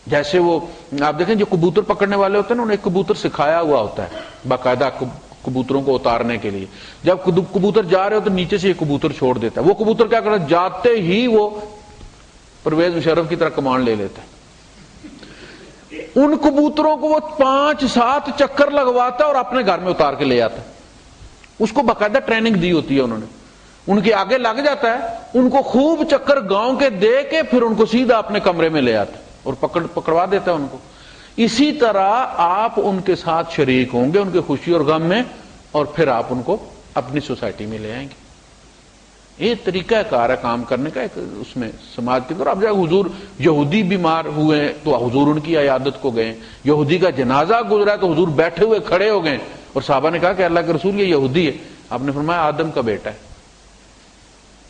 جیسے وہ آپ دیکھیں جو کبوتر پکڑنے والے ہوتے ہیں نا، انہیں ایک کبوتر سکھایا ہوا ہوتا ہے باقاعدہ کبوتروں کو اتارنے کے لیے. جب کبوتر جا رہے ہوتے ہیں نیچے سے یہ کبوتر چھوڑ دیتا ہے. وہ کبوتر کیا کرتا ہے، جاتے ہی وہ پرویز مشرف کی طرح کمانڈ لے لیتا ہے. ان کبوتروں کو وہ 5-7 چکر لگواتا ہے اور اپنے گھر میں اتار کے لے آتا ہے. اس کو باقاعدہ ٹریننگ دی ہوتی ہے انہوں نے. ان کے آگے لگ جاتا ہے، ان کو خوب چکر گاؤں کے دے کے پھر ان کو سیدھا اپنے کمرے میں لے آتا ہے اور پکڑوا دیتا ہے ان کو. اسی طرح آپ ان کے ساتھ شریک ہوں گے ان کے خوشی اور غم میں، اور پھر آپ ان کو اپنی سوسائٹی میں لے آئیں گے. یہ طریقہ کار ہے کام کرنے کا ایک اس میں سماج کے طور. اب جب حضور یہودی بیمار ہوئے تو حضور ان کی عیادت کو گئے. یہودی کا جنازہ گزرا ہے تو حضور بیٹھے ہوئے کھڑے ہو گئے اور صحابہ نے کہا کہ اللہ کے رسول یہ یہودی ہے. آپ نے فرمایا آدم کا بیٹا ہے،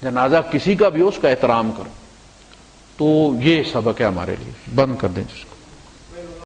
جنازہ کسی کا بھی ہو اس کا احترام کرو. تو یہ سبق ہے ہمارے لیے. بند کر دیں جس کو.